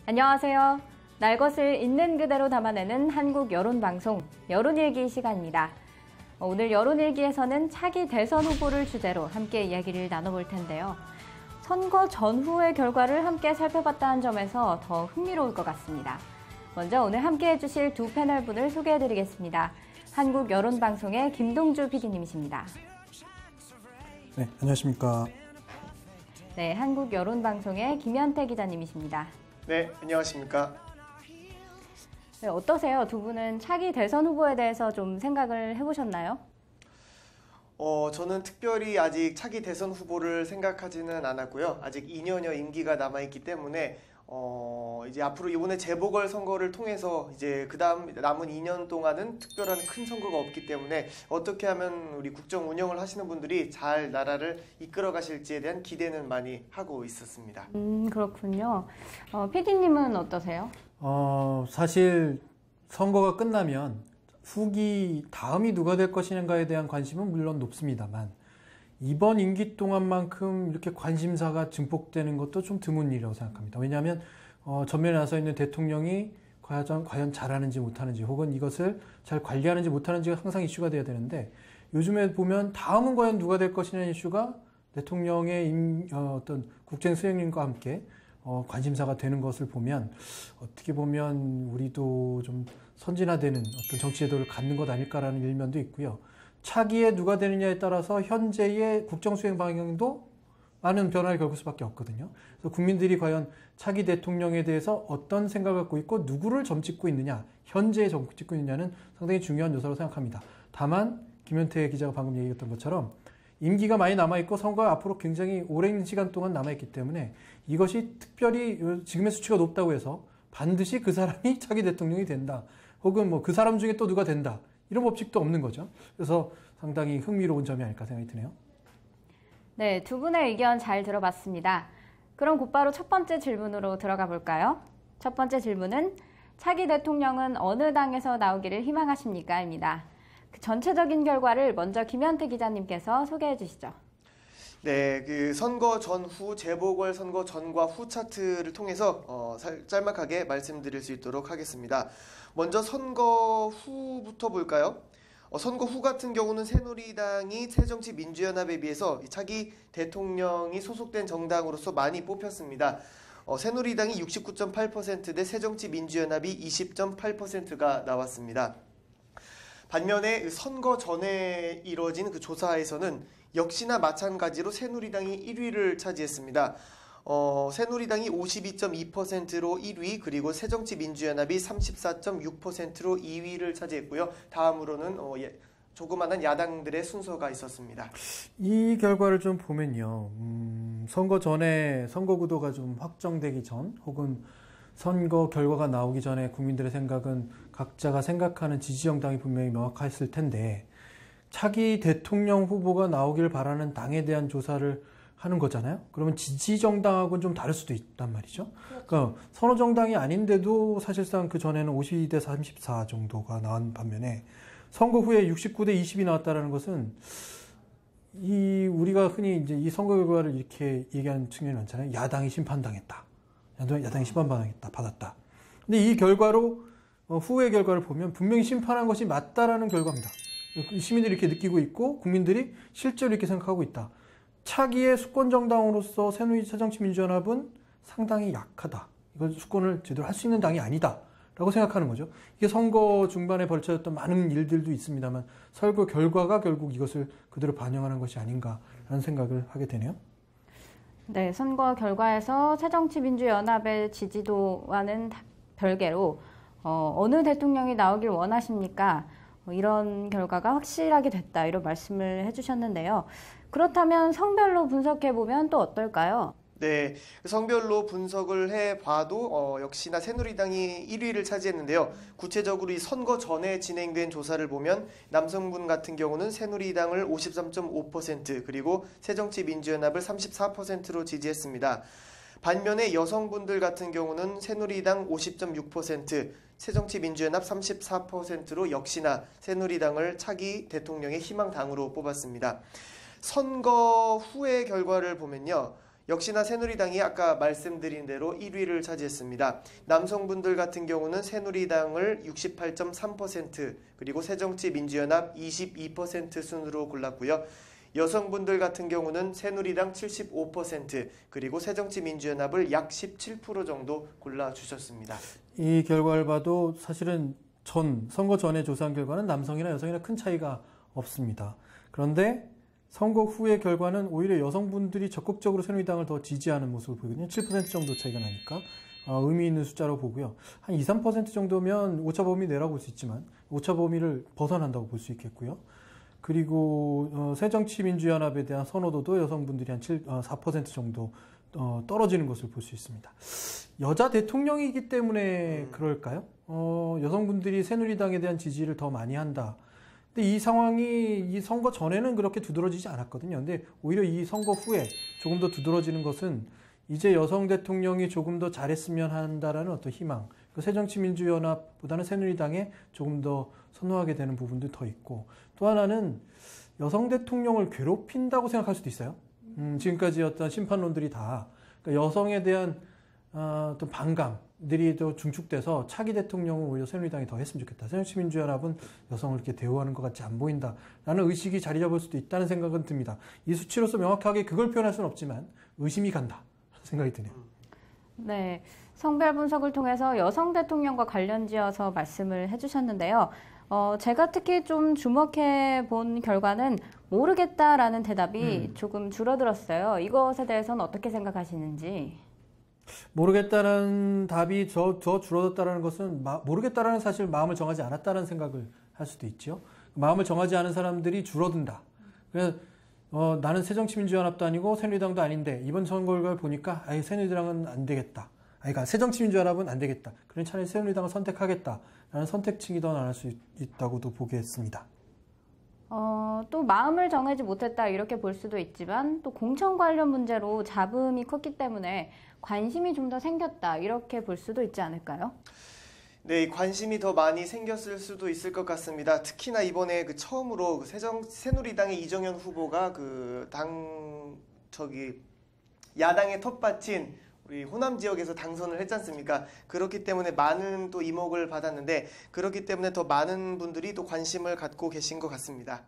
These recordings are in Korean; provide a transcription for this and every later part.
안녕하세요. 날 것을 있는 그대로 담아내는 한국 여론방송 여론일기 시간입니다. 오늘 여론일기에서는 차기 대선 후보를 주제로 함께 이야기를 나눠볼 텐데요. 선거 전후의 결과를 함께 살펴봤다는 점에서 더 흥미로울 것 같습니다. 먼저 오늘 함께 해주실 두 패널분을 소개해드리겠습니다. 한국 여론방송의 김동주 PD님이십니다. 네, 안녕하십니까. 네, 한국 여론방송의 김현태 기자님이십니다. 네, 안녕하십니까. 네, 어떠세요? 두 분은 차기 대선 후보에 대해서 좀 생각을 해보셨나요? 저는 특별히 아직 차기 대선 후보를 생각하지는 않았고요. 아직 2년여 임기가 남아있기 때문에 이제 앞으로 이번에 재보궐선거를 통해서 이제 그다음 남은 2년 동안은 특별한 큰 선거가 없기 때문에 어떻게 하면 우리 국정 운영을 하시는 분들이 잘 나라를 이끌어 가실지에 대한 기대는 많이 하고 있었습니다. 그렇군요. PD님은 어떠세요? 사실 선거가 끝나면 후기 다음이 누가 될 것인가에 대한 관심은 물론 높습니다만 이번 임기 동안만큼 이렇게 관심사가 증폭되는 것도 좀 드문 일이라고 생각합니다. 왜냐하면 전면에 나서 있는 대통령이 과연 잘하는지 못하는지 혹은 이것을 잘 관리하는지 못하는지가 항상 이슈가 돼야 되는데 요즘에 보면 다음은 과연 누가 될 것이냐는 이슈가 대통령의 어떤 국정 수행님과 함께 관심사가 되는 것을 보면 어떻게 보면 우리도 좀 선진화되는 어떤 정치 제도를 갖는 것 아닐까라는 일면도 있고요. 차기에 누가 되느냐에 따라서 현재의 국정수행 방향도 많은 변화를 겪을 수밖에 없거든요. 그래서 국민들이 과연 차기 대통령에 대해서 어떤 생각을 갖고 있고 누구를 점찍고 있느냐, 현재에 점찍고 있느냐는 상당히 중요한 요소라고 생각합니다. 다만 김현태 기자가 방금 얘기했던 것처럼 임기가 많이 남아있고 선거가 앞으로 굉장히 오랜 시간 동안 남아있기 때문에 이것이 특별히 지금의 수치가 높다고 해서 반드시 그 사람이 차기 대통령이 된다. 혹은 뭐 그 사람 중에 또 누가 된다. 이런 법칙도 없는 거죠. 그래서 상당히 흥미로운 점이 아닐까 생각이 드네요. 네, 두 분의 의견 잘 들어봤습니다. 그럼 곧바로 첫 번째 질문으로 들어가 볼까요? 첫 번째 질문은 차기 대통령은 어느 당에서 나오기를 희망하십니까? 입니다. 그 전체적인 결과를 먼저 김현태 기자님께서 소개해 주시죠. 네, 그 선거 전후 재보궐선거 전과 후 차트를 통해서 짤막하게 말씀드릴 수 있도록 하겠습니다. 먼저 선거 후부터 볼까요? 선거 후 같은 경우는 새누리당이 새정치민주연합에 비해서 차기 대통령이 소속된 정당으로서 많이 뽑혔습니다. 새누리당이 69.8% 대 새정치민주연합이 20.8%가 나왔습니다. 반면에 선거 전에 이뤄진 그 조사에서는 역시나 마찬가지로 새누리당이 1위를 차지했습니다. 새누리당이 52.2%로 1위, 그리고 새정치민주연합이 34.6%로 2위를 차지했고요. 다음으로는 조그마한 야당들의 순서가 있었습니다. 이 결과를 좀 보면요. 선거 전에 선거 구도가 좀 확정되기 전 혹은 선거 결과가 나오기 전에 국민들의 생각은 각자가 생각하는 지지 정당이 분명히 명확했을 텐데 차기 대통령 후보가 나오길 바라는 당에 대한 조사를 하는 거잖아요. 그러면 지지 정당하고는 좀 다를 수도 있단 말이죠. 그렇죠. 그러니까 선호 정당이 아닌데도 사실상 그 전에는 52대 34 정도가 나온 반면에 선거 후에 69대 20이 나왔다라는 것은 우리가 흔히 이제 이 선거 결과를 이렇게 얘기하는 측면이 많잖아요. 야당이 심판당했다. 야당이 심판당했다. 받았다. 근데 이 결과로 후의 결과를 보면 분명히 심판한 것이 맞다라는 결과입니다. 시민들이 이렇게 느끼고 있고 국민들이 실제로 이렇게 생각하고 있다. 차기의 수권 정당으로서 새정치민주연합은 상당히 약하다. 이건 수권을 제대로 할 수 있는 당이 아니다. 라고 생각하는 거죠. 이게 선거 중반에 벌쳐졌던 많은 일들도 있습니다만 선거 결과가 결국 이것을 그대로 반영하는 것이 아닌가라는 생각을 하게 되네요. 네, 선거 결과에서 새정치민주연합의 지지도와는 별개로 어느 대통령이 나오길 원하십니까? 이런 결과가 확실하게 됐다. 이런 말씀을 해주셨는데요. 그렇다면 성별로 분석해보면 또 어떨까요? 네, 성별로 분석을 해봐도 역시나 새누리당이 1위를 차지했는데요. 구체적으로 이 선거 전에 진행된 조사를 보면 남성분 같은 경우는 새누리당을 53.5% 그리고 새정치민주연합을 34%로 지지했습니다. 반면에 여성분들 같은 경우는 새누리당 50.6%, 새정치민주연합 34%로 역시나 새누리당을 차기 대통령의 희망당으로 뽑았습니다. 선거 후의 결과를 보면요. 역시나 새누리당이 아까 말씀드린 대로 1위를 차지했습니다. 남성분들 같은 경우는 새누리당을 68.3% 그리고 새정치민주연합 22% 순으로 골랐고요. 여성분들 같은 경우는 새누리당 75% 그리고 새정치민주연합을 약 17% 정도 골라주셨습니다. 이 결과를 봐도 사실은 선거 전에 조사한 결과는 남성이나 여성이나 큰 차이가 없습니다. 그런데 선거 후의 결과는 오히려 여성분들이 적극적으로 새누리당을 더 지지하는 모습을 보이거든요. 7% 정도 차이가 나니까 의미 있는 숫자로 보고요. 한 2, 3% 정도면 오차 범위 내라고 볼 수 있지만 오차 범위를 벗어난다고 볼 수 있겠고요. 그리고 새정치민주연합에 대한 선호도도 여성분들이 한 4% 정도 떨어지는 것을 볼 수 있습니다. 여자 대통령이기 때문에 그럴까요? 여성분들이 새누리당에 대한 지지를 더 많이 한다. 근데 이 상황이 이 선거 전에는 그렇게 두드러지지 않았거든요. 근데 오히려 이 선거 후에 조금 더 두드러지는 것은 이제 여성 대통령이 조금 더 잘했으면 한다라는 어떤 희망. 새정치민주연합보다는 새누리당에 조금 더 선호하게 되는 부분도 더 있고, 또 하나는 여성 대통령을 괴롭힌다고 생각할 수도 있어요. 지금까지 어떤 심판론들이 다 그러니까 여성에 대한 어떤 반감들이 또 중축돼서 차기 대통령은 오히려 새누리당이 더 했으면 좋겠다. 새정치민주연합은 여성을 이렇게 대우하는 것 같지 안 보인다라는 의식이 자리 잡을 수도 있다는 생각은 듭니다. 이 수치로서 명확하게 그걸 표현할 수는 없지만 의심이 간다 생각이 드네요. 네, 성별 분석을 통해서 여성 대통령과 관련지어서 말씀을 해주셨는데요. 제가 특히 좀 주목해 본 결과는 모르겠다라는 대답이 조금 줄어들었어요. 이것에 대해서는 어떻게 생각하시는지? 모르겠다는 답이 더 줄어들었다는 것은 모르겠다라는 사실 마음을 정하지 않았다는 생각을 할 수도 있죠. 마음을 정하지 않은 사람들이 줄어든다. 그래서 나는 새정치민주연합도 아니고 새누리당도 아닌데 이번 선거 결과를 보니까 새누리당은 안 되겠다. 그러니까 새정치민주연합은 안 되겠다. 그러니 차라리 새누리당을 선택하겠다라는 선택층이 더 나올 수 있다고도 보겠습니다. 또 마음을 정하지 못했다 이렇게 볼 수도 있지만 또 공천 관련 문제로 잡음이 컸기 때문에 관심이 좀 더 생겼다 이렇게 볼 수도 있지 않을까요? 네, 관심이 더 많이 생겼을 수도 있을 것 같습니다. 특히나 이번에 처음으로 새누리당의 이정현 후보가 야당의 텃밭인 우리 호남 지역에서 당선을 했지 않습니까? 그렇기 때문에 많은 또 이목을 받았는데 그렇기 때문에 더 많은 분들이 또 관심을 갖고 계신 것 같습니다.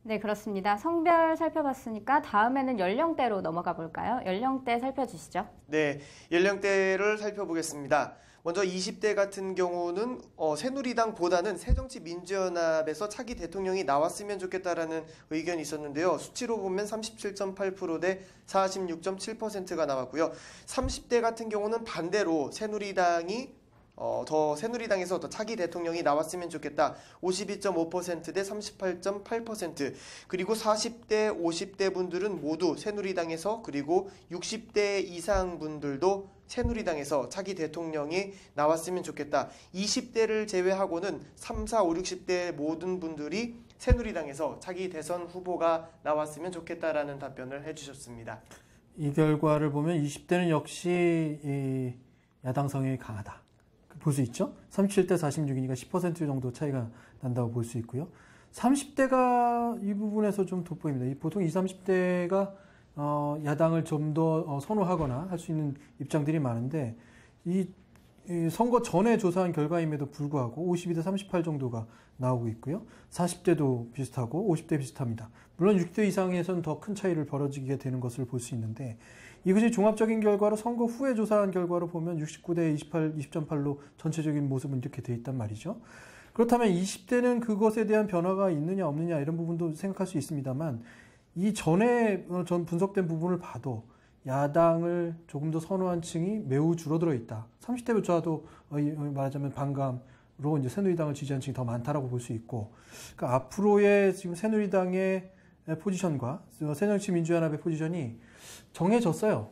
네, 그렇습니다. 성별 살펴봤으니까 다음에는 연령대로 넘어가 볼까요? 연령대 살펴주시죠. 네, 연령대를 살펴보겠습니다. 먼저 20대 같은 경우는 새누리당보다는 새정치민주연합에서 차기 대통령이 나왔으면 좋겠다라는 의견이 있었는데요. 수치로 보면 37.8% 대 46.7%가 나왔고요. 30대 같은 경우는 반대로 새누리당에서 더 차기 대통령이 나왔으면 좋겠다. 52.5% 대 38.8%. 그리고 40대, 50대 분들은 모두 새누리당에서 그리고 60대 이상 분들도 새누리당에서 차기 대통령이 나왔으면 좋겠다. 20대를 제외하고는 3, 4, 5, 60대 모든 분들이 새누리당에서 차기 대선 후보가 나왔으면 좋겠다라는 답변을 해주셨습니다. 이 결과를 보면 20대는 역시 야당 성향이 강하다. 볼 수 있죠? 37대 46이니까 10% 정도 차이가 난다고 볼 수 있고요. 30대가 이 부분에서 좀 돋보입니다. 보통 20, 30대가 야당을 좀 더 선호하거나 할 수 있는 입장들이 많은데 이 선거 전에 조사한 결과임에도 불구하고 52대 38 정도가 나오고 있고요. 40대도 비슷하고 50대 비슷합니다. 물론 60대 이상에서는 더 큰 차이를 벌어지게 되는 것을 볼 수 있는데 이것이 종합적인 결과로 선거 후에 조사한 결과로 보면 69대 28, 20.8로 전체적인 모습은 이렇게 돼 있단 말이죠. 그렇다면 20대는 그것에 대한 변화가 있느냐 없느냐 이런 부분도 생각할 수 있습니다만 이 전에 분석된 부분을 봐도 야당을 조금 더 선호한 층이 매우 줄어들어 있다. 30대조차도 말하자면 반감으로 이제 새누리당을 지지한 층이 더 많다라고 볼 수 있고, 그러니까 앞으로의 지금 새누리당의 포지션과 새정치민주연합의 포지션이 정해졌어요.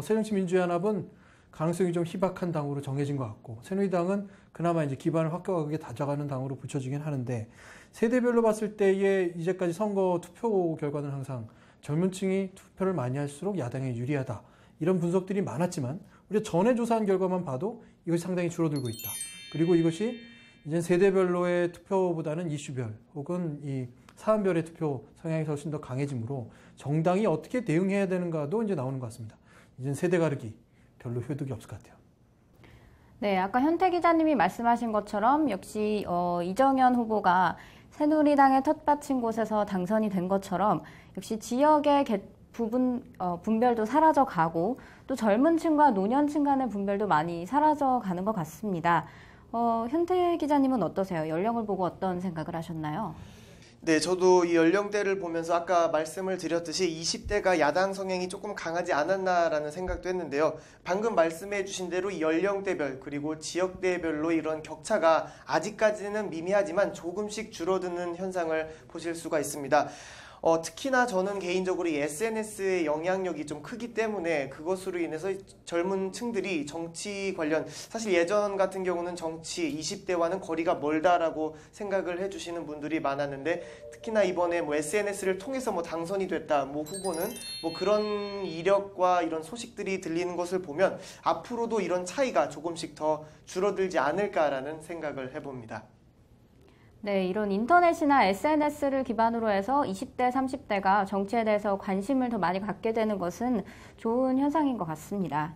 새정치민주연합은 가능성이 좀 희박한 당으로 정해진 것 같고, 새누리당은 그나마 이제 기반을 확고하게 다져가는 당으로 붙여지긴 하는데, 세대별로 봤을 때의 이제까지 선거 투표 결과는 항상 젊은 층이 투표를 많이 할수록 야당에 유리하다. 이런 분석들이 많았지만, 우리가 전에 조사한 결과만 봐도 이것이 상당히 줄어들고 있다. 그리고 이것이 이제 세대별로의 투표보다는 이슈별 혹은 이 사안별의 투표 성향이 훨씬 더 강해지므로 정당이 어떻게 대응해야 되는가도 이제 나오는 것 같습니다. 이제는 세대 가르기 별로 효력이 없을 것 같아요. 네, 아까 현태 기자님이 말씀하신 것처럼 역시 이정현 후보가 새누리당의 텃밭인 곳에서 당선이 된 것처럼 역시 지역의 분별도 사라져가고 또 젊은 층과 노년층 간의 분별도 많이 사라져가는 것 같습니다. 현태 기자님은 어떠세요? 연령을 보고 어떤 생각을 하셨나요? 네, 저도 이 연령대를 보면서 아까 말씀을 드렸듯이 20대가 야당 성향이 조금 강하지 않았나라는 생각도 했는데요. 방금 말씀해 주신 대로 이 연령대별 그리고 지역대별로 이런 격차가 아직까지는 미미하지만 조금씩 줄어드는 현상을 보실 수가 있습니다. 특히나 저는 개인적으로 이 SNS의 영향력이 좀 크기 때문에 그것으로 인해서 젊은 층들이 정치 관련, 사실 예전 같은 경우는 정치 20대와는 거리가 멀다라고 생각을 해주시는 분들이 많았는데, 특히나 이번에 SNS를 통해서 당선이 됐다, 후보는 그런 이력과 이런 소식들이 들리는 것을 보면 앞으로도 이런 차이가 조금씩 더 줄어들지 않을까라는 생각을 해봅니다. 네, 이런 인터넷이나 SNS를 기반으로 해서 20대, 30대가 정치에 대해서 관심을 더 많이 갖게 되는 것은 좋은 현상인 것 같습니다.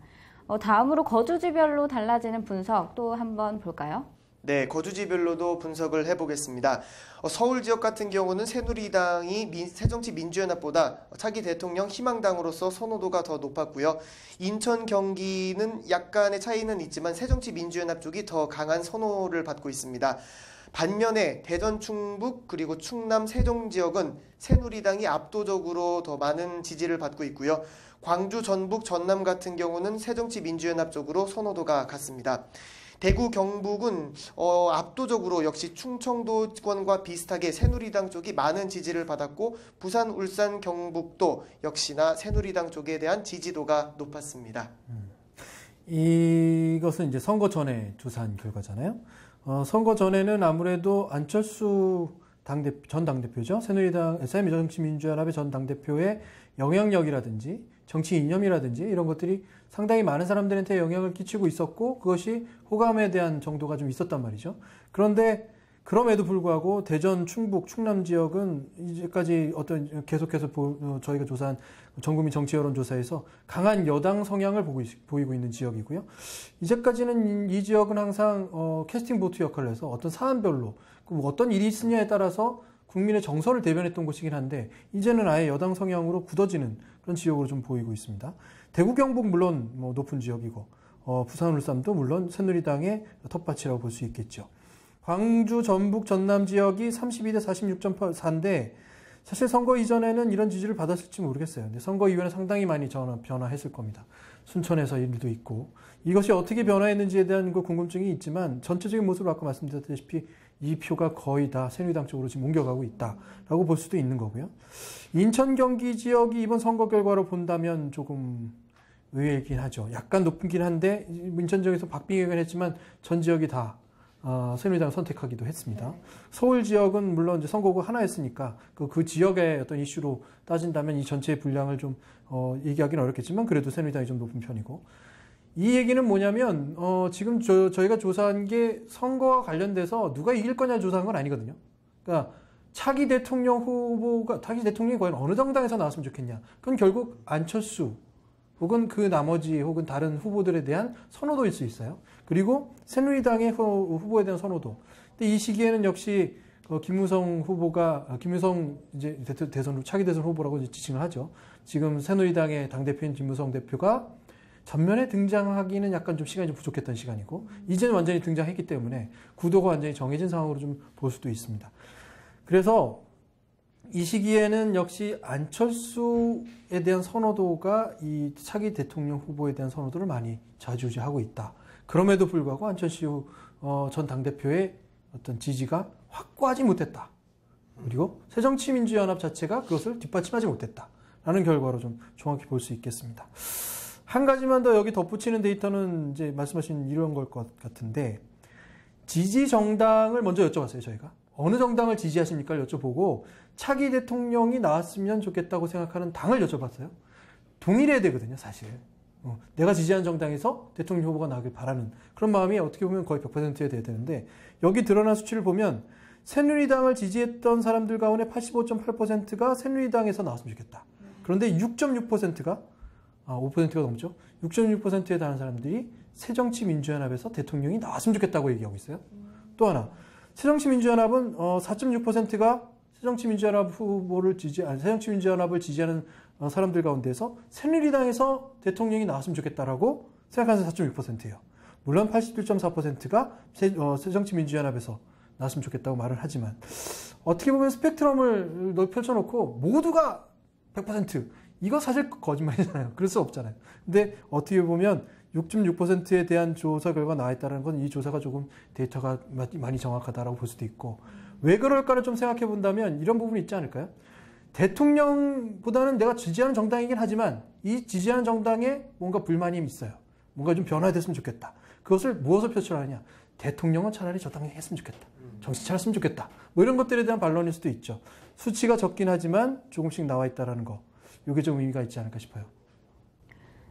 다음으로 거주지별로 달라지는 분석 또 한번 볼까요? 네, 거주지별로도 분석을 해보겠습니다. 서울 지역 같은 경우는 새누리당이 새정치민주연합보다 차기 대통령 희망당으로서 선호도가 더 높았고요. 인천, 경기는 약간의 차이는 있지만 새정치민주연합 쪽이 더 강한 선호를 받고 있습니다. 반면에 대전, 충북, 그리고 충남, 세종 지역은 새누리당이 압도적으로 더 많은 지지를 받고 있고요. 광주, 전북, 전남 같은 경우는 새정치민주연합 쪽으로 선호도가 같습니다. 대구, 경북은 압도적으로 역시 충청도권과 비슷하게 새누리당 쪽이 많은 지지를 받았고, 부산, 울산, 경북도 역시나 새누리당 쪽에 대한 지지도가 높았습니다. 이것은 이제 선거 전에 조사한 결과잖아요. 선거 전에는 아무래도 안철수 전 당대표죠. 새누리당, 새정치민주연합의 전 당대표의 영향력이라든지 정치 이념이라든지 이런 것들이 상당히 많은 사람들한테 영향을 끼치고 있었고, 그것이 호감에 대한 정도가 좀 있었단 말이죠. 그런데 그럼에도 불구하고 대전, 충북, 충남 지역은 이제까지 계속해서 저희가 조사한 전국민 정치 여론조사에서 강한 여당 성향을 보이고 있는 지역이고요. 이제까지는 이 지역은 항상 캐스팅 보트 역할을 해서 어떤 사안별로 어떤 일이 있으냐에 따라서 국민의 정서를 대변했던 곳이긴 한데, 이제는 아예 여당 성향으로 굳어지는 그런 지역으로 좀 보이고 있습니다. 대구, 경북 물론 높은 지역이고, 부산, 울산도 물론 새누리당의 텃밭이라고 볼 수 있겠죠. 광주, 전북, 전남 지역이 32대 46.4인데 사실 선거 이전에는 이런 지지를 받았을지 모르겠어요. 근데 선거 이후에는 상당히 많이 변화했을 겁니다. 순천에서 일도 있고, 이것이 어떻게 변화했는지에 대한 궁금증이 있지만 전체적인 모습으로 아까 말씀드렸다시피 이 표가 거의 다 새누리당 쪽으로 지금 옮겨가고 있다라고 볼 수도 있는 거고요. 인천, 경기 지역이 이번 선거 결과로 본다면 조금 의외이긴 하죠. 약간 높긴 한데 인천 지역에서 박빙이긴 했지만 전 지역이 다 새누리당 선택하기도 했습니다. 서울 지역은 물론 이제 선거구 하나였으니까 그 지역의 어떤 이슈로 따진다면 이 전체의 분량을 좀 얘기하기는 어렵겠지만 그래도 새누리당이 좀 높은 편이고, 이 얘기는 뭐냐면 지금 저희가 조사한 게 선거와 관련돼서 누가 이길 거냐 조사한 건 아니거든요. 그러니까 차기 대통령이 과연 어느 정당에서 나왔으면 좋겠냐. 그건 결국 안철수 혹은 그 나머지 혹은 다른 후보들에 대한 선호도일 수 있어요. 그리고 새누리당의 후보에 대한 선호도. 근데 이 시기에는 역시 김무성 후보가 이제 대선 차기 대선 후보라고 지칭을 하죠. 지금 새누리당의 당대표인 김무성 대표가 전면에 등장하기는 약간 좀 시간이 좀 부족했던 시간이고, 이제는 완전히 등장했기 때문에 구도가 완전히 정해진 상황으로 좀 볼 수도 있습니다. 그래서 이 시기에는 역시 안철수에 대한 선호도가 이 차기 대통령 후보에 대한 선호도를 많이 좌지우지하고 있다. 그럼에도 불구하고 안철수 전 당대표의 어떤 지지가 확고하지 못했다. 그리고 새정치민주연합 자체가 그것을 뒷받침하지 못했다라는 결과로 좀 정확히 볼 수 있겠습니다. 한 가지만 더 여기 덧붙이는 데이터는 이제 말씀하신 이런 걸 것 같은데, 지지 정당을 먼저 여쭤봤어요, 저희가. 어느 정당을 지지하십니까? 여쭤보고 차기 대통령이 나왔으면 좋겠다고 생각하는 당을 여쭤봤어요. 동일해야 되거든요, 사실. 내가 지지하는 정당에서 대통령 후보가 나오길 바라는 그런 마음이 어떻게 보면 거의 100%야 돼야 되는데, 여기 드러난 수치를 보면 새누리당을 지지했던 사람들 가운데 85.8%가 새누리당에서 나왔으면 좋겠다. 그런데 6.6%가 5%가 넘죠. 6.6%에 달하는 사람들이 새정치민주연합에서 대통령이 나왔으면 좋겠다고 얘기하고 있어요. 또 하나, 새정치민주연합은 4.6%가 새정치민주연합을 지지하는 사람들 가운데서 새누리당에서 대통령이 나왔으면 좋겠다라고 생각하는 4.6%예요. 물론 81.4%가 새정치민주연합에서 나왔으면 좋겠다고 말을 하지만 어떻게 보면 스펙트럼을 펼쳐놓고 모두가 100% 이거 사실 거짓말이잖아요. 그럴 수 없잖아요. 근데 어떻게 보면 6.6%에 대한 조사 결과가 나와 있다는 건 이 조사가 조금 데이터가 많이 정확하다라고 볼 수도 있고 왜 그럴까를 좀 생각해 본다면 이런 부분이 있지 않을까요? 대통령보다는 내가 지지하는 정당이긴 하지만 이 지지하는 정당에 뭔가 불만이 있어요. 뭔가 좀 변화됐으면 좋겠다. 그것을 무엇을 표출하느냐? 대통령은 차라리 저 당에 했으면 좋겠다. 정신 차렸으면 좋겠다. 뭐 이런 것들에 대한 반론일 수도 있죠. 수치가 적긴 하지만 조금씩 나와 있다는 거. 이게 좀 의미가 있지 않을까 싶어요.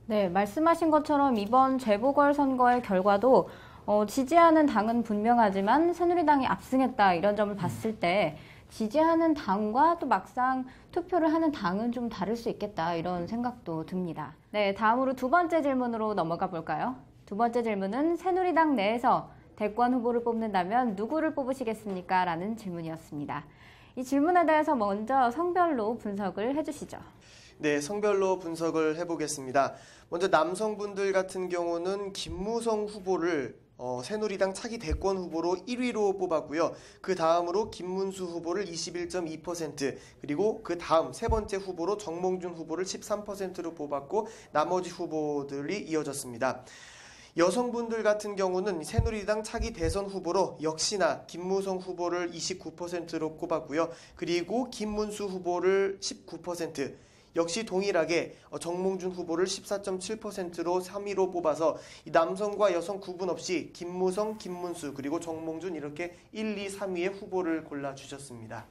네, 말씀하신 것처럼 이번 재보궐선거의 결과도 지지하는 당은 분명하지만 새누리당이 압승했다 이런 점을 봤을 때 지지하는 당과 또 막상 투표를 하는 당은 좀 다를 수 있겠다 이런 생각도 듭니다. 네, 다음으로 두 번째 질문으로 넘어가 볼까요? 두 번째 질문은 새누리당 내에서 대권 후보를 뽑는다면 누구를 뽑으시겠습니까? 라는 질문이었습니다. 이 질문에 대해서 먼저 성별로 분석을 해주시죠. 네, 성별로 분석을 해보겠습니다. 먼저 남성분들 같은 경우는 김무성 후보를 새누리당 차기 대권 후보로 1위로 뽑았고요. 그 다음으로 김문수 후보를 21.2%, 그리고 그 다음 세 번째 후보로 정몽준 후보를 13%로 뽑았고 나머지 후보들이 이어졌습니다. 여성분들 같은 경우는 새누리당 차기 대선 후보로 역시나 김무성 후보를 29%로 꼽았고요. 그리고 김문수 후보를 19%, 역시 동일하게 정몽준 후보를 14.7%로 3위로 뽑아서 이 남성과 여성 구분 없이 김무성, 김문수 그리고 정몽준 이렇게 1, 2, 3위의 후보를 골라주셨습니다.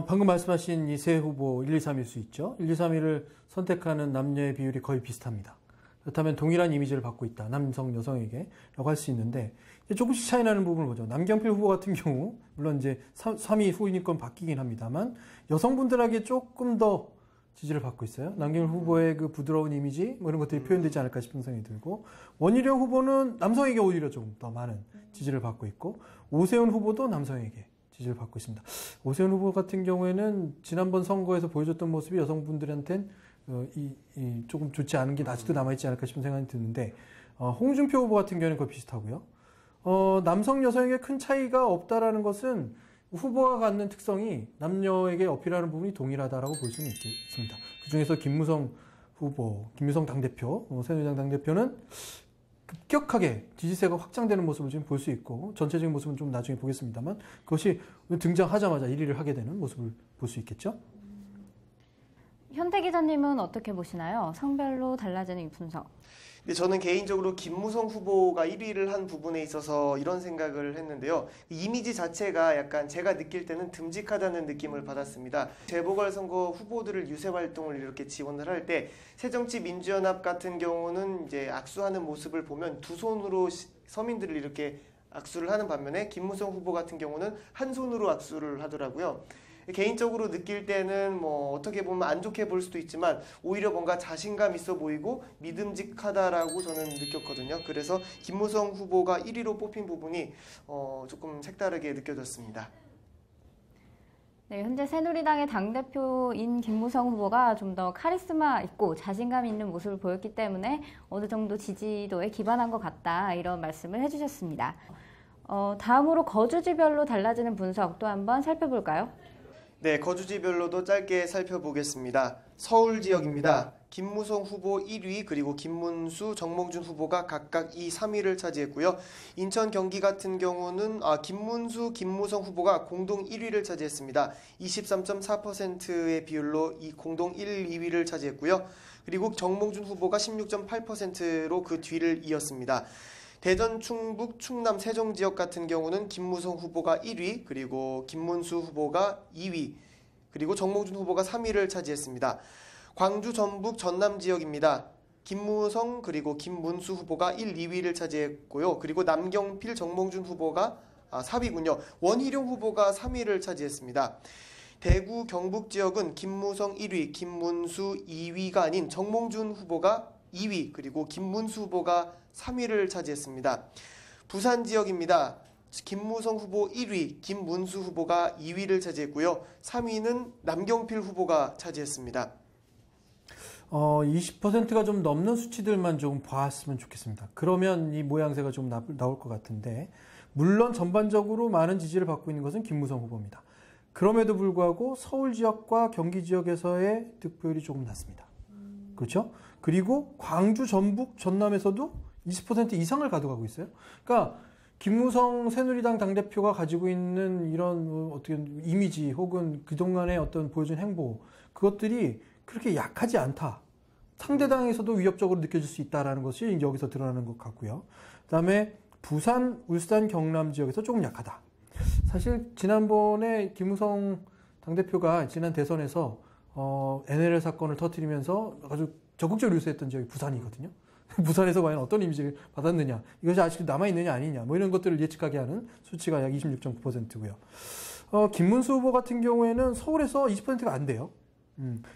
방금 말씀하신 이 세 후보 1, 2, 3위일 수 있죠. 1, 2, 3위를 선택하는 남녀의 비율이 거의 비슷합니다. 그렇다면 동일한 이미지를 받고 있다. 남성, 여성에게 라고 할 수 있는데 조금씩 차이 나는 부분을 보죠. 남경필 후보 같은 경우 물론 이제 3위 후보인권 바뀌긴 합니다만 여성분들에게 조금 더 지지를 받고 있어요. 남경필 후보의 그 부드러운 이미지 뭐 이런 것들이 표현되지 않을까 싶은 생각이 들고 원희룡 후보는 남성에게 오히려 조금 더 많은 지지를 받고 있고 오세훈 후보도 남성에게 지지를 받고 있습니다. 오세훈 후보 같은 경우에는 지난번 선거에서 보여줬던 모습이 여성분들한테는 조금 좋지 않은 게 아직도 남아있지 않을까 싶은 생각이 드는데 홍준표 후보 같은 경우는 거의 비슷하고요. 남성 여성에게 큰 차이가 없다라는 것은 후보가 갖는 특성이 남녀에게 어필하는 부분이 동일하다라고 볼 수는 있습니다. 그중에서 김무성 후보, 김무성 당대표, 새누리당 당대표는 급격하게 지지세가 확장되는 모습을 지금 볼 수 있고 전체적인 모습은 좀 나중에 보겠습니다만 그것이 등장하자마자 1위를 하게 되는 모습을 볼 수 있겠죠. 현대 기자님은 어떻게 보시나요? 성별로 달라지는 이 분석. 네, 저는 개인적으로 김무성 후보가 1위를 한 부분에 있어서 이런 생각을 했는데요. 이미지 자체가 약간 제가 느낄 때는 듬직하다는 느낌을 받았습니다. 재보궐선거 후보들을 유세 활동을 이렇게 지원을 할 때 새정치민주연합 같은 경우는 이제 악수하는 모습을 보면 두 손으로 서민들을 이렇게 악수를 하는 반면에 김무성 후보 같은 경우는 한 손으로 악수를 하더라고요. 개인적으로 느낄 때는 뭐 어떻게 보면 안 좋게 볼 수도 있지만 오히려 뭔가 자신감 있어 보이고 믿음직하다라고 저는 느꼈거든요. 그래서 김무성 후보가 1위로 뽑힌 부분이 조금 색다르게 느껴졌습니다. 네, 현재 새누리당의 당대표인 김무성 후보가 좀 더 카리스마 있고 자신감 있는 모습을 보였기 때문에 어느 정도 지지도에 기반한 것 같다 이런 말씀을 해주셨습니다. 다음으로 거주지별로 달라지는 분석 또 한번 살펴볼까요? 네, 거주지별로도 짧게 살펴보겠습니다. 서울 지역입니다. 김무성 후보 1위 그리고 김문수, 정몽준 후보가 각각 2, 3위를 차지했고요. 인천, 경기 같은 경우는 김문수, 김무성 후보가 공동 1위를 차지했습니다. 23.4%의 비율로 이 공동 1, 2위를 차지했고요. 그리고 정몽준 후보가 16.8%로 그 뒤를 이었습니다. 대전, 충북, 충남, 세종 지역 같은 경우는 김무성 후보가 1위, 그리고 김문수 후보가 2위, 그리고 정몽준 후보가 3위를 차지했습니다. 광주, 전북, 전남 지역입니다. 김무성 그리고 김문수 후보가 1, 2위를 차지했고요. 그리고 남경필, 정몽준 후보가 4위군요. 원희룡 후보가 3위를 차지했습니다. 대구 경북 지역은 김무성 1위, 김문수 2위가 아닌 정몽준 후보가 2위, 그리고 김문수 후보가 3위를 차지했습니다. 부산 지역입니다. 김무성 후보 1위, 김문수 후보가 2위를 차지했고요. 3위는 남경필 후보가 차지했습니다. 20%가 좀 넘는 수치들만 좀 봤으면 좋겠습니다. 그러면 이 모양새가 좀 나올 것 같은데, 물론 전반적으로 많은 지지를 받고 있는 것은 김무성 후보입니다. 그럼에도 불구하고 서울 지역과 경기 지역에서의 득표율이 조금 낮습니다. 그렇죠? 그리고 광주, 전북, 전남에서도 20% 이상을 가져가고 있어요. 그러니까 김무성 새누리당 당대표가 가지고 있는 이런 어떻게 이미지 혹은 그동안의 어떤 보여준 행보, 그것들이 그렇게 약하지 않다. 상대당에서도 위협적으로 느껴질 수 있다는 것이 여기서 드러나는 것 같고요. 그다음에 부산, 울산, 경남 지역에서 조금 약하다. 사실 지난번에 김무성 당대표가 지난 대선에서 NLL 사건을 터뜨리면서 아주 적극적으로 유세했던 지역이 부산이거든요. 부산에서 과연 어떤 이미지를 받았느냐, 이것이 아직도 남아있느냐 아니냐, 뭐 이런 것들을 예측하게 하는 수치가 약 26.9%고요. 김문수 후보 같은 경우에는 서울에서 20%가 안 돼요.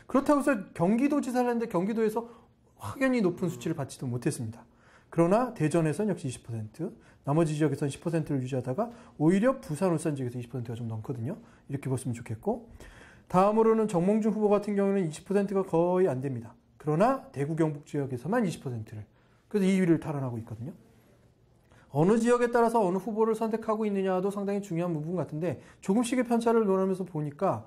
그렇다고 해서 경기도지사를 했는데 경기도에서 확연히 높은 수치를 받지도 못했습니다. 그러나 대전에서는 역시 20%, 나머지 지역에서는 10%를 유지하다가 오히려 부산, 울산 지역에서 20%가 좀 넘거든요. 이렇게 보시면 좋겠고, 다음으로는 정몽준 후보 같은 경우는 20%가 거의 안 됩니다. 그러나 대구, 경북 지역에서만 20%를, 그래서 2위를 탈환하고 있거든요. 어느 지역에 따라서 어느 후보를 선택하고 있느냐도 상당히 중요한 부분 같은데, 조금씩의 편차를 논하면서 보니까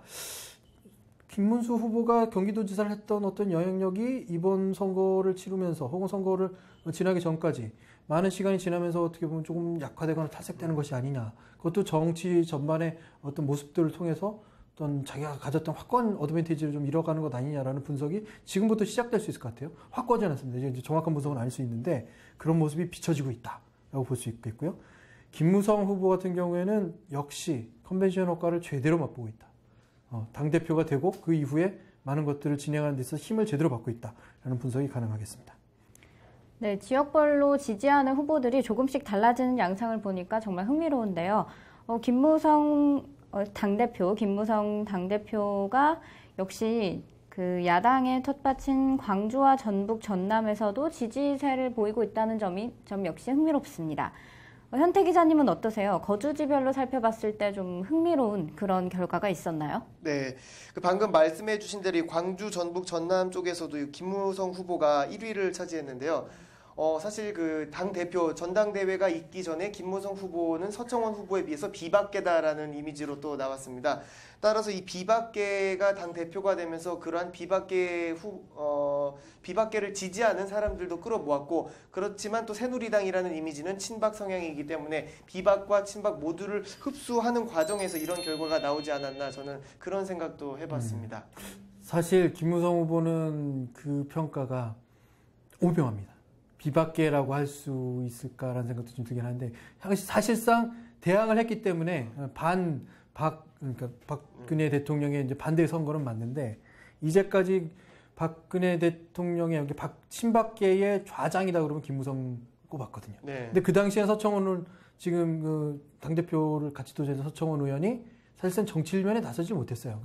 김문수 후보가 경기도지사를 했던 어떤 영향력이 이번 선거를 치르면서 혹은 선거를 지나기 전까지 많은 시간이 지나면서 어떻게 보면 조금 약화되거나 탈색되는 것이 아니냐. 그것도 정치 전반의 어떤 모습들을 통해서 어떤 자기가 가졌던 확고한 어드밴티지를 좀 잃어가는 것 아니냐라는 분석이 지금부터 시작될 수 있을 것 같아요. 확고하지는 않습니다. 이제 정확한 분석은 아닐 수 있는데 그런 모습이 비춰지고 있다라고 볼 수 있겠고요. 김무성 후보 같은 경우에는 역시 컨벤션 효과를 제대로 맛보고 있다. 당대표가 되고 그 이후에 많은 것들을 진행하는 데 있어서 힘을 제대로 받고 있다라는 분석이 가능하겠습니다. 네, 지역별로 지지하는 후보들이 조금씩 달라지는 양상을 보니까 정말 흥미로운데요. 김무성 당대표가 역시 그 야당의 텃밭인 광주와 전북, 전남에서도 지지세를 보이고 있다는 점 역시 흥미롭습니다. 현태 기자님은 어떠세요? 거주지별로 살펴봤을 때 좀 흥미로운 그런 결과가 있었나요? 네, 방금 말씀해 주신 대로 광주, 전북, 전남 쪽에서도 김무성 후보가 1위를 차지했는데요. 사실 그 당대표 전당대회가 있기 전에 김무성 후보는 서청원 후보에 비해서 비박계다라는 이미지로 또 나왔습니다. 따라서 이 비박계가 당대표가 되면서 그러한 비박계를 지지하는 사람들도 끌어모았고, 그렇지만 또 새누리당이라는 이미지는 친박 성향이기 때문에 비박과 친박 모두를 흡수하는 과정에서 이런 결과가 나오지 않았나, 저는 그런 생각도 해봤습니다. 사실 김무성 후보는 그 평가가 오명합니다. 비박계라고 할 수 있을까라는 생각도 좀 들긴 하는데, 사실상 대항을 했기 때문에 그러니까 박근혜 대통령의 이제 반대 선거는 맞는데, 이제까지 박근혜 대통령의 친박계의 좌장이다 그러면 김무성 꼽았거든요. 네. 근데 그 당시에 서청원은 지금 그 당대표를 같이 도전해서 서청원 의원이 사실상 정치 일면에 나서지 못했어요.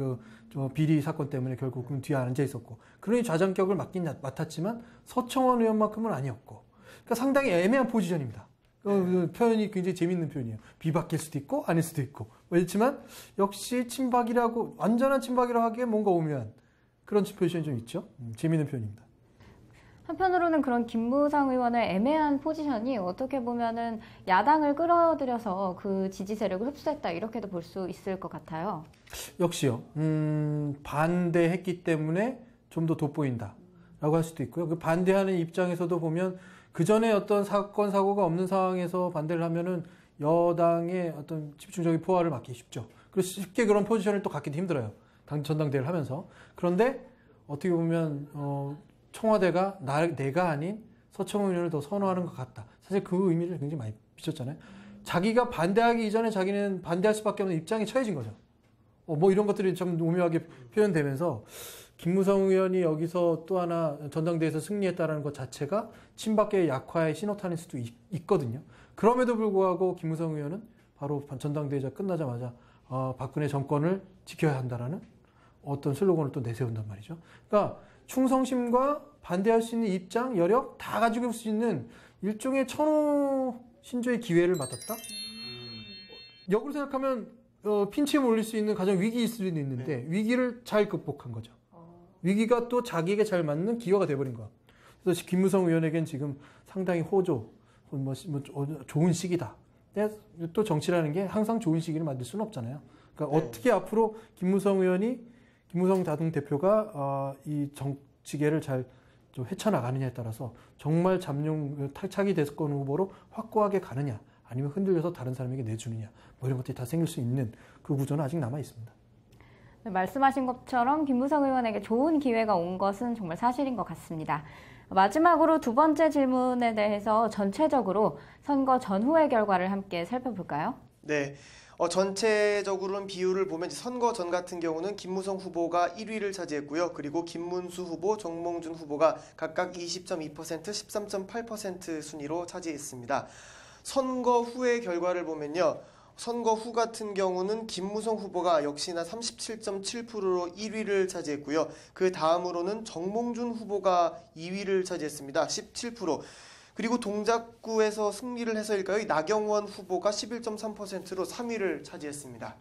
비리 사건 때문에 결국은 뒤에 앉아 있었고, 그러니 좌장격을 맡았지만 서청원 의원만큼은 아니었고, 그러니까 상당히 애매한 포지션입니다. 표현이 굉장히 재밌는 표현이에요. 비박일 수도 있고 아닐 수도 있고, 그렇지만 역시 친박이라고, 완전한 친박이라고 하기에 뭔가 오묘한 그런 포지션이 좀 있죠. 재밌는 표현입니다. 한편으로는 그런 김무성 의원의 애매한 포지션이 어떻게 보면은 야당을 끌어들여서 그 지지 세력을 흡수했다, 이렇게도 볼 수 있을 것 같아요. 역시요. 반대했기 때문에 좀 더 돋보인다라고 할 수도 있고요. 그 반대하는 입장에서도 보면 그 전에 어떤 사건 사고가 없는 상황에서 반대를 하면은 여당의 어떤 집중적인 포화를 막기 쉽죠. 그래서 쉽게 그런 포지션을 또 갖기도 힘들어요. 전당대회를 하면서. 그런데 어떻게 보면 청와대가 내가 아닌 서청원 의원을 더 선호하는 것 같다. 사실 그 의미를 굉장히 많이 비쳤잖아요. 자기가 반대하기 이전에 자기는 반대할 수밖에 없는 입장에 처해진 거죠. 뭐 이런 것들이 좀 오묘하게 표현되면서 김무성 의원이 여기서 또 하나 전당대회에서 승리했다는 것 자체가 친박계의 약화의 신호탄일 수도 있거든요. 그럼에도 불구하고 김무성 의원은 바로 전당대회가 끝나자마자 박근혜 정권을 지켜야 한다라는 어떤 슬로건을 또 내세운단 말이죠. 그러니까 충성심과 반대할 수 있는 입장, 여력 다 가지고 올 수 있는 일종의 천호 신조의 기회를 맡았다. 역으로 생각하면 핀치에 몰릴 수 있는 가장 위기일 수도 있는데 위기를 잘 극복한 거죠. 위기가 또 자기에게 잘 맞는 기회가 돼버린 거야. 그래서 김무성 의원에겐 지금 상당히 호조, 좋은 시기다. 근데 또 정치라는 게 항상 좋은 시기를 만들 수는 없잖아요. 그러니까 어떻게 앞으로 김무성 다등 대표가 이 정치계를 잘 좀 헤쳐나가느냐에 따라서 정말 차기 대권 후보로 확고하게 가느냐, 아니면 흔들려서 다른 사람에게 내주느냐, 뭐 이런 것들이 다 생길 수 있는 그 구조는 아직 남아 있습니다. 네, 말씀하신 것처럼 김무성 의원에게 좋은 기회가 온 것은 정말 사실인 것 같습니다. 마지막으로 두 번째 질문에 대해서 전체적으로 선거 전후의 결과를 함께 살펴볼까요? 네. 전체적으로는 비율을 보면 선거 전 같은 경우는 김무성 후보가 1위를 차지했고요. 그리고 김문수 후보, 정몽준 후보가 각각 20.2%, 13.8% 순위로 차지했습니다. 선거 후의 결과를 보면요. 선거 후 같은 경우는 김무성 후보가 역시나 37.7%로 1위를 차지했고요. 그 다음으로는 정몽준 후보가 2위를 차지했습니다. 17%. 그리고 동작구에서 승리를 해서일까요? 나경원 후보가 11.3%로 3위를 차지했습니다.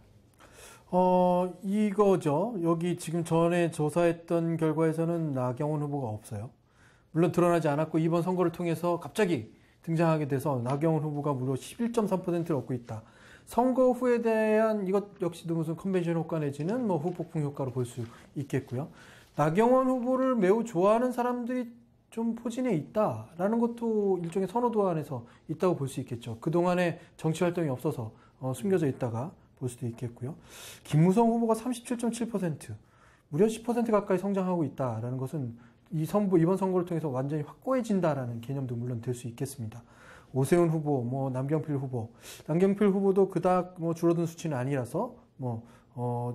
이거죠. 여기 지금 전에 조사했던 결과에서는 나경원 후보가 없어요. 물론 드러나지 않았고 이번 선거를 통해서 갑자기 등장하게 돼서 나경원 후보가 무려 11.3%를 얻고 있다. 선거 후에 대한 이것 역시도 무슨 컨벤션 효과 내지는 뭐 후폭풍 효과로 볼 수 있겠고요. 나경원 후보를 매우 좋아하는 사람들이 좀 포진해 있다라는 것도 일종의 선호도 안에서 있다고 볼 수 있겠죠. 그동안에 정치 활동이 없어서 숨겨져 있다가 볼 수도 있겠고요. 김무성 후보가 37.7%, 무려 10% 가까이 성장하고 있다라는 것은 이번 선거를 통해서 완전히 확고해진다라는 개념도 물론 될 수 있겠습니다. 오세훈 후보, 남경필 후보도 그닥 줄어든 수치는 아니라서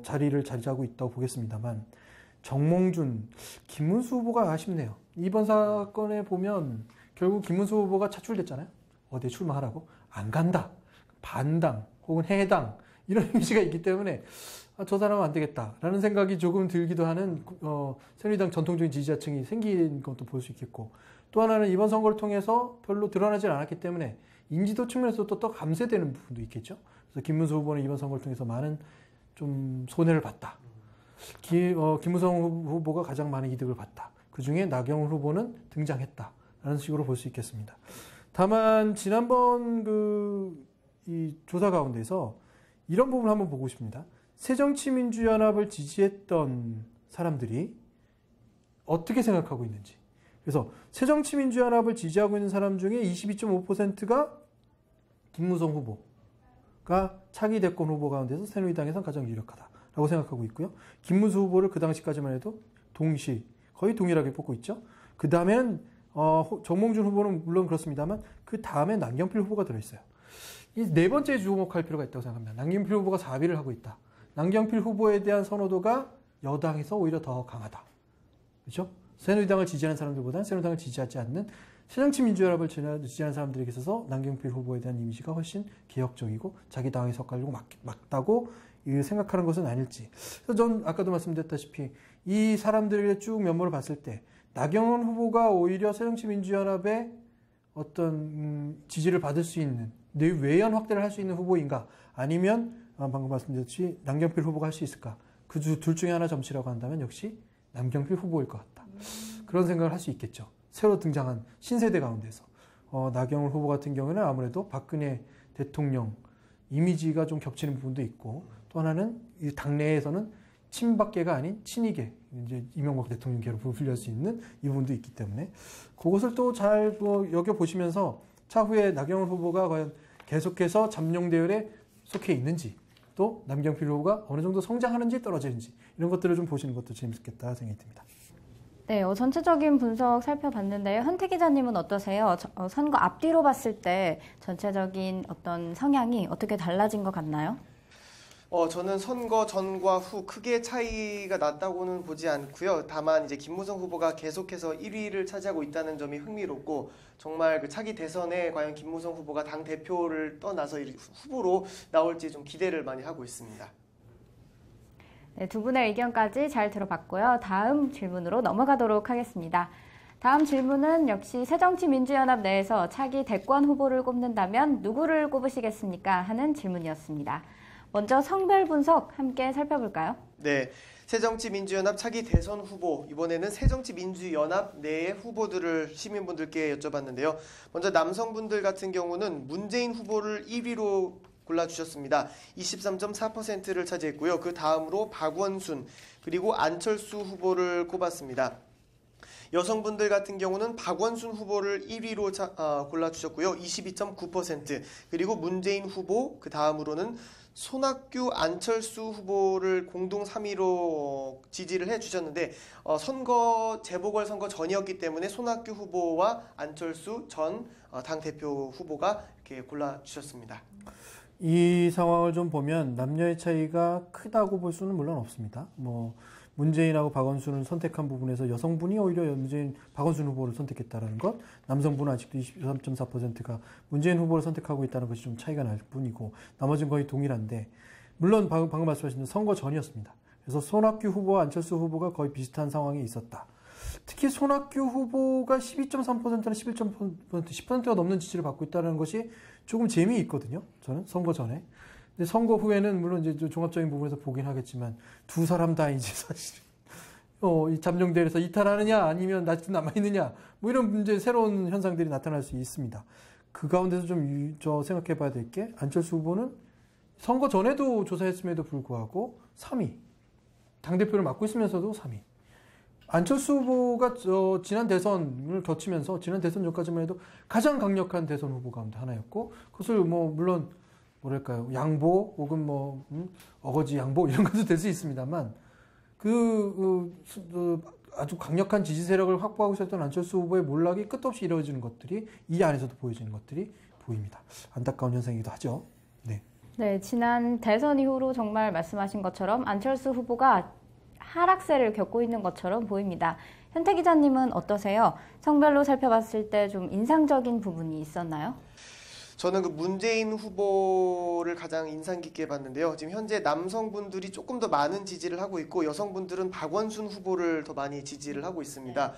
자리를 자리하고 있다고 보겠습니다만, 정몽준, 김문수 후보가 아쉽네요. 이번 사건에 보면 결국 김문수 후보가 차출됐잖아요. 어디에 출마하라고? 안 간다. 반당 혹은 해당 이런 이미지가 있기 때문에 저 사람은 안 되겠다라는 생각이 조금 들기도 하는 새누리당 전통적인 지지자층이 생긴 것도 볼 수 있겠고, 또 하나는 이번 선거를 통해서 별로 드러나질 않았기 때문에 인지도 측면에서 또 감쇄되는 부분도 있겠죠. 그래서 김문수 후보는 이번 선거를 통해서 많은 좀 손해를 봤다. 김무성 후보가 가장 많은 이득을 봤다. 그 중에 나경원 후보는 등장했다라는 식으로 볼 수 있겠습니다. 다만 지난번 이 조사 가운데서 이런 부분을 한번 보고 싶습니다. 새정치민주연합을 지지했던 사람들이 어떻게 생각하고 있는지. 그래서 새정치민주연합을 지지하고 있는 사람 중에 22.5%가 김무성 후보가 차기 대권 후보 가운데서 새누리당에선 가장 유력하다라고 생각하고 있고요. 김문수 후보를 그 당시까지만 해도 거의 동일하게 뽑고 있죠. 그 다음에는 정몽준 후보는 물론 그렇습니다만 그 다음에 남경필 후보가 들어있어요. 이 네 번째에 주목할 필요가 있다고 생각합니다. 남경필 후보가 4위를 하고 있다. 남경필 후보에 대한 선호도가 여당에서 오히려 더 강하다. 그렇죠? 새누리당을 지지하는 사람들보다는 새누리당을 지지하지 않는 새정치민주연합을 지지하는 사람들에게 있어서 남경필 후보에 대한 이미지가 훨씬 개혁적이고 자기 당의 석가리고 맞다고 생각하는 것은 아닐지. 그래서 전 아까도 말씀드렸다시피 이 사람들의 쭉 면모를 봤을 때 나경원 후보가 오히려 새정치민주연합의 어떤 지지를 받을 수 있는 외연 확대를 할 수 있는 후보인가, 아니면 방금 말씀드렸듯이 남경필 후보가 할 수 있을까, 그 둘 중에 하나 점치라고 한다면 역시 남경필 후보일 것 같다. 그런 생각을 할 수 있겠죠. 새로 등장한 신세대 가운데서 나경원 후보 같은 경우는 아무래도 박근혜 대통령 이미지가 좀 겹치는 부분도 있고, 또 하나는 이 당내에서는 친박계가 아닌 친이계, 이제 이명박 대통령계로 분류할 수 있는 이 부분도 있기 때문에 그것을 또 잘 여겨보시면서 차후에 나경원 후보가 과연 계속해서 잠룡 대열에 속해 있는지, 또 남경필 후보가 어느 정도 성장하는지 떨어지는지, 이런 것들을 좀 보시는 것도 재밌겠다 생각이 듭니다. 네, 전체적인 분석 살펴봤는데요. 현태 기자님은 어떠세요? 선거 앞뒤로 봤을 때 전체적인 어떤 성향이 어떻게 달라진 것 같나요? 저는 선거 전과 후 크게 차이가 났다고는 보지 않고요. 다만 이제 김무성 후보가 계속해서 1위를 차지하고 있다는 점이 흥미롭고 정말 그 차기 대선에 과연 김무성 후보가 당 대표를 떠나서 후보로 나올지 좀 기대를 많이 하고 있습니다. 네, 두 분의 의견까지 잘 들어봤고요. 다음 질문으로 넘어가도록 하겠습니다. 다음 질문은 역시 새정치민주연합 내에서 차기 대권 후보를 꼽는다면 누구를 꼽으시겠습니까? 하는 질문이었습니다. 먼저 성별 분석 함께 살펴볼까요? 네, 새정치민주연합 차기 대선 후보, 이번에는 새정치민주연합 내의 후보들을 시민분들께 여쭤봤는데요. 먼저 남성분들 같은 경우는 문재인 후보를 1위로 골라주셨습니다. 23.4%를 차지했고요. 그 다음으로 박원순 그리고 안철수 후보를 꼽았습니다. 여성분들 같은 경우는 박원순 후보를 1위로 골라주셨고요. 22.9%, 그리고 문재인 후보, 그 다음으로는 손학규, 안철수 후보를 공동 3위로 지지를 해주셨는데 재보궐선거 전이었기 때문에 손학규 후보와 안철수 전 당대표 후보가 이렇게 골라주셨습니다. 이 상황을 좀 보면 남녀의 차이가 크다고 볼 수는 물론 없습니다. 문재인하고 박원순을 선택한 부분에서 여성분이 오히려 박원순 후보를 선택했다는 것, 남성분은 아직도 23.4%가 문재인 후보를 선택하고 있다는 것이 좀 차이가 날 뿐이고 나머지는 거의 동일한데, 물론 방금 말씀하신 선거 전이었습니다. 그래서 손학규 후보와 안철수 후보가 거의 비슷한 상황에 있었다. 특히 손학규 후보가 12.3%나 11.8%, 10%가 넘는 지지를 받고 있다는 것이 조금 재미있거든요. 저는 선거 전에. 근데 선거 후에는 물론 이제 종합적인 부분에서 보긴 하겠지만 두 사람 다 이제 사실 이 잠정대에서 이탈하느냐 아니면 아직도 남아있느냐 이런 문제, 새로운 현상들이 나타날 수 있습니다. 그 가운데서 저 생각해 봐야 될 게, 안철수 후보는 선거 전에도 조사했음에도 불구하고 3위, 당대표를 맡고 있으면서도 3위. 안철수 후보가 지난 대선을 거치면서 지난 대선 전까지만 해도 가장 강력한 대선 후보 가운데 하나였고, 그것을 물론 뭐랄까요, 양보 혹은 어거지 양보 이런 것도 될 수 있습니다만 아주 강력한 지지 세력을 확보하고 있었던 안철수 후보의 몰락이 끝없이 이루어지는 것들이 이 안에서도 보여지는 것들이 보입니다. 안타까운 현상이기도 하죠. 네. 네, 지난 대선 이후로 정말 말씀하신 것처럼 안철수 후보가 하락세를 겪고 있는 것처럼 보입니다. 현태 기자님은 어떠세요? 성별로 살펴봤을 때 좀 인상적인 부분이 있었나요? 저는 그 문재인 후보를 가장 인상 깊게 봤는데요. 지금 현재 남성분들이 조금 더 많은 지지를 하고 있고 여성분들은 박원순 후보를 더 많이 지지를 하고 있습니다.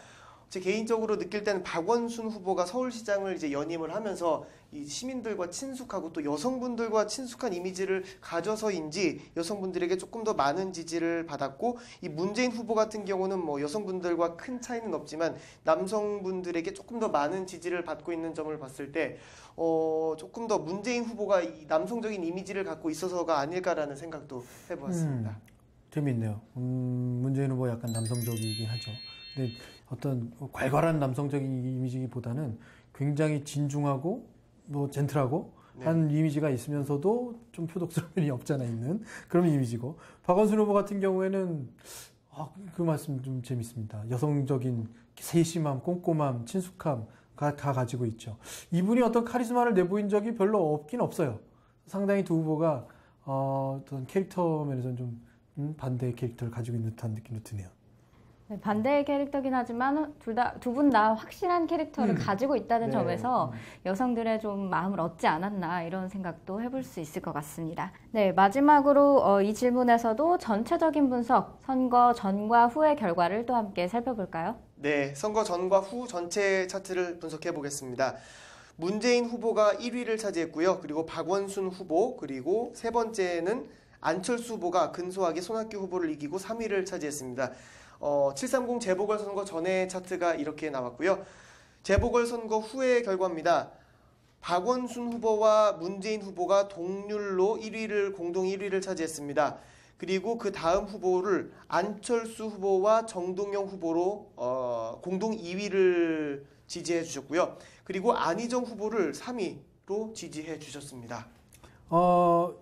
제 개인적으로 느낄 때는 박원순 후보가 서울시장을 이제 연임을 하면서 이 시민들과 친숙하고 또 여성분들과 친숙한 이미지를 가져서인지 여성분들에게 조금 더 많은 지지를 받았고, 이 문재인 후보 같은 경우는 여성분들과 큰 차이는 없지만 남성분들에게 조금 더 많은 지지를 받고 있는 점을 봤을 때 조금 더 문재인 후보가 이 남성적인 이미지를 갖고 있어서가 아닐까라는 생각도 해보았습니다. 재미있네요. 문재인 후보 약간 남성적이긴 하죠. 근데 어떤 괄괄한 남성적인 이미지보다는 굉장히 진중하고 젠틀하고 한 이미지가 있으면서도 좀 표독스러운 면이 없지 않아 있는 그런 이미지고, 박원순 후보 같은 경우에는 그 말씀 좀 재밌습니다. 여성적인 세심함, 꼼꼼함, 친숙함 다 가지고 있죠. 이분이 어떤 카리스마를 내보인 적이 별로 없긴 없어요. 상당히 두 후보가 어떤 캐릭터 면에서는 좀 반대의 캐릭터를 가지고 있는 듯한 느낌도 드네요. 네, 반대의 캐릭터긴 하지만 두 분 다 확실한 캐릭터를 가지고 있다는 점에서 여성들의 좀 마음을 얻지 않았나 이런 생각도 해볼 수 있을 것 같습니다. 네, 마지막으로 이 질문에서도 전체적인 분석, 선거 전과 후의 결과를 또 함께 살펴볼까요? 네, 선거 전과 후 전체 차트를 분석해 보겠습니다. 문재인 후보가 1위를 차지했고요. 그리고 박원순 후보, 그리고 세 번째는 안철수 후보가 근소하게 손학규 후보를 이기고 3위를 차지했습니다. 730 재보궐선거 전의 차트가 이렇게 나왔고요. 재보궐선거 후의 결과입니다. 박원순 후보와 문재인 후보가 동률로 공동 1위를 차지했습니다. 그리고 그 다음 후보를 안철수 후보와 정동영 후보로 공동 2위를 지지해 주셨고요. 그리고 안희정 후보를 3위로 지지해 주셨습니다.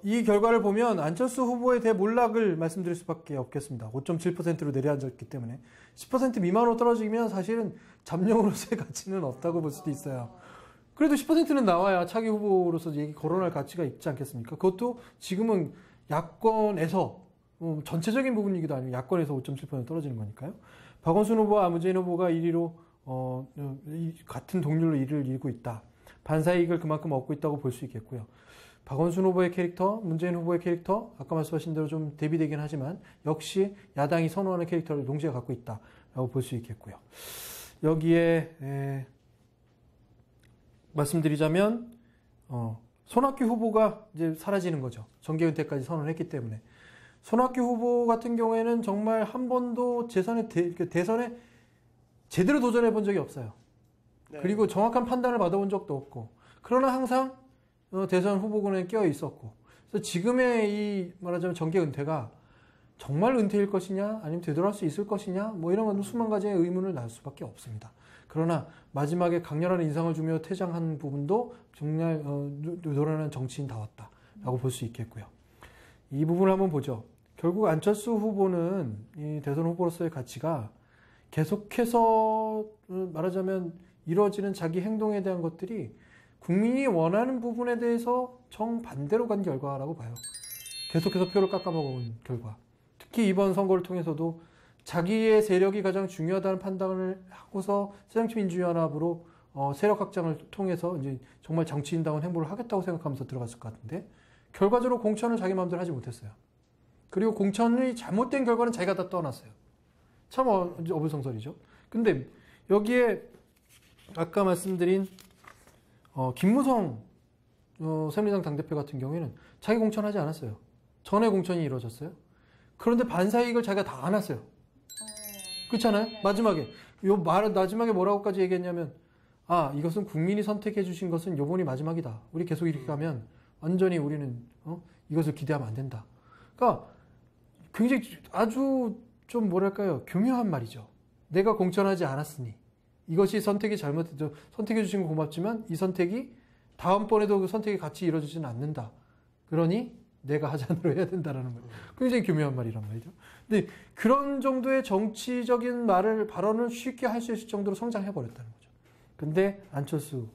이 결과를 보면 안철수 후보의 대몰락을 말씀드릴 수밖에 없겠습니다. 5.7%로 내려앉았기 때문에 10% 미만으로 떨어지면 사실은 잠룡으로서의 가치는 없다고 볼 수도 있어요. 그래도 10%는 나와야 차기 후보로서 얘기 거론할 가치가 있지 않겠습니까? 그것도 지금은 야권에서 전체적인 부분이기도 아니고 야권에서 5.7% 떨어지는 거니까요. 박원순 후보와 문재인 후보가 1위로 같은 동률로 1위를 이루고 있다. 반사이익을 그만큼 얻고 있다고 볼 수 있겠고요. 박원순 후보의 캐릭터, 문재인 후보의 캐릭터, 아까 말씀하신 대로 좀 대비되긴 하지만 역시 야당이 선호하는 캐릭터를 동시에 갖고 있다라고 볼 수 있겠고요. 여기에 말씀드리자면 손학규 후보가 이제 사라지는 거죠. 정계 은퇴까지 선언을 했기 때문에. 손학규 후보 같은 경우에는 정말 한 번도 대선에 제대로 도전해 본 적이 없어요. 네. 그리고 정확한 판단을 받아본 적도 없고, 그러나 항상 대선 후보군에 껴 있었고, 그래서 지금의 이 말하자면 정계 은퇴가 정말 은퇴일 것이냐, 아니면 되돌아올 수 있을 것이냐, 뭐 이런 건 수만 가지의 의문을 낳을 수밖에 없습니다. 그러나 마지막에 강렬한 인상을 주며 퇴장한 부분도 정말 노련한 정치인다웠다라고 볼 수 있겠고요. 이 부분을 한번 보죠. 결국 안철수 후보는 이 대선 후보로서의 가치가 계속해서 말하자면 이루어지는 자기 행동에 대한 것들이 국민이 원하는 부분에 대해서 정반대로 간 결과라고 봐요. 계속해서 표를 깎아먹은 결과. 특히 이번 선거를 통해서도 자기의 세력이 가장 중요하다는 판단을 하고서 새정치민주연합으로 세력 확장을 통해서 이제 정말 정치인다운 행보를 하겠다고 생각하면서 들어갔을 것 같은데, 결과적으로 공천을 자기 마음대로 하지 못했어요. 그리고 공천이 잘못된 결과는 자기가 다 떠났어요. 참 어불성설이죠. 근데 여기에 아까 말씀드린 김무성 새누리당 당대표 같은 경우에는 자기 공천하지 않았어요. 전에 공천이 이루어졌어요. 그런데 반사이익을 자기가 다 안았어요. 그렇잖아요? 네. 마지막에 뭐라고까지 얘기했냐면, 이것은 국민이 선택해 주신 것은 요번이 마지막이다. 우리 계속 이렇게 가면 완전히 우리는 이것을 기대하면 안 된다. 그러니까 굉장히 아주 좀 뭐랄까요, 교묘한 말이죠. 내가 공천하지 않았으니 이것이 선택이 잘못됐죠. 선택해 주신 건 고맙지만 이 선택이 다음번에도 그 선택이 같이 이루어지지는 않는다. 그러니 내가 하자로 해야 된다라는 거예요. 굉장히 교묘한 말이란 말이죠. 근데 그런 정도의 정치적인 발언을 쉽게 할 수 있을 정도로 성장해버렸다는 거죠. 근데 안철수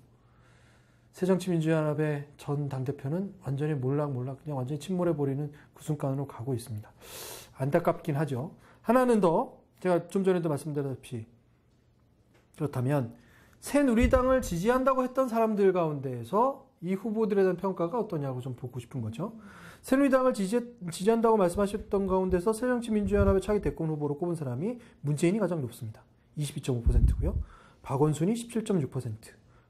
새정치민주연합의 전 당대표는 완전히 몰락몰락 그냥 완전히 침몰해버리는 그 순간으로 가고 있습니다. 안타깝긴 하죠. 하나는 더, 제가 좀 전에도 말씀드렸다시피, 그렇다면 새누리당을 지지한다고 했던 사람들 가운데에서 이 후보들에 대한 평가가 어떠냐고 좀 보고 싶은 거죠. 새누리당을 지지한다고 말씀하셨던 가운데서 새정치민주연합의 차기 대권 후보로 꼽은 사람이 문재인이 가장 높습니다. 22.5%고요. 박원순이 17.6%,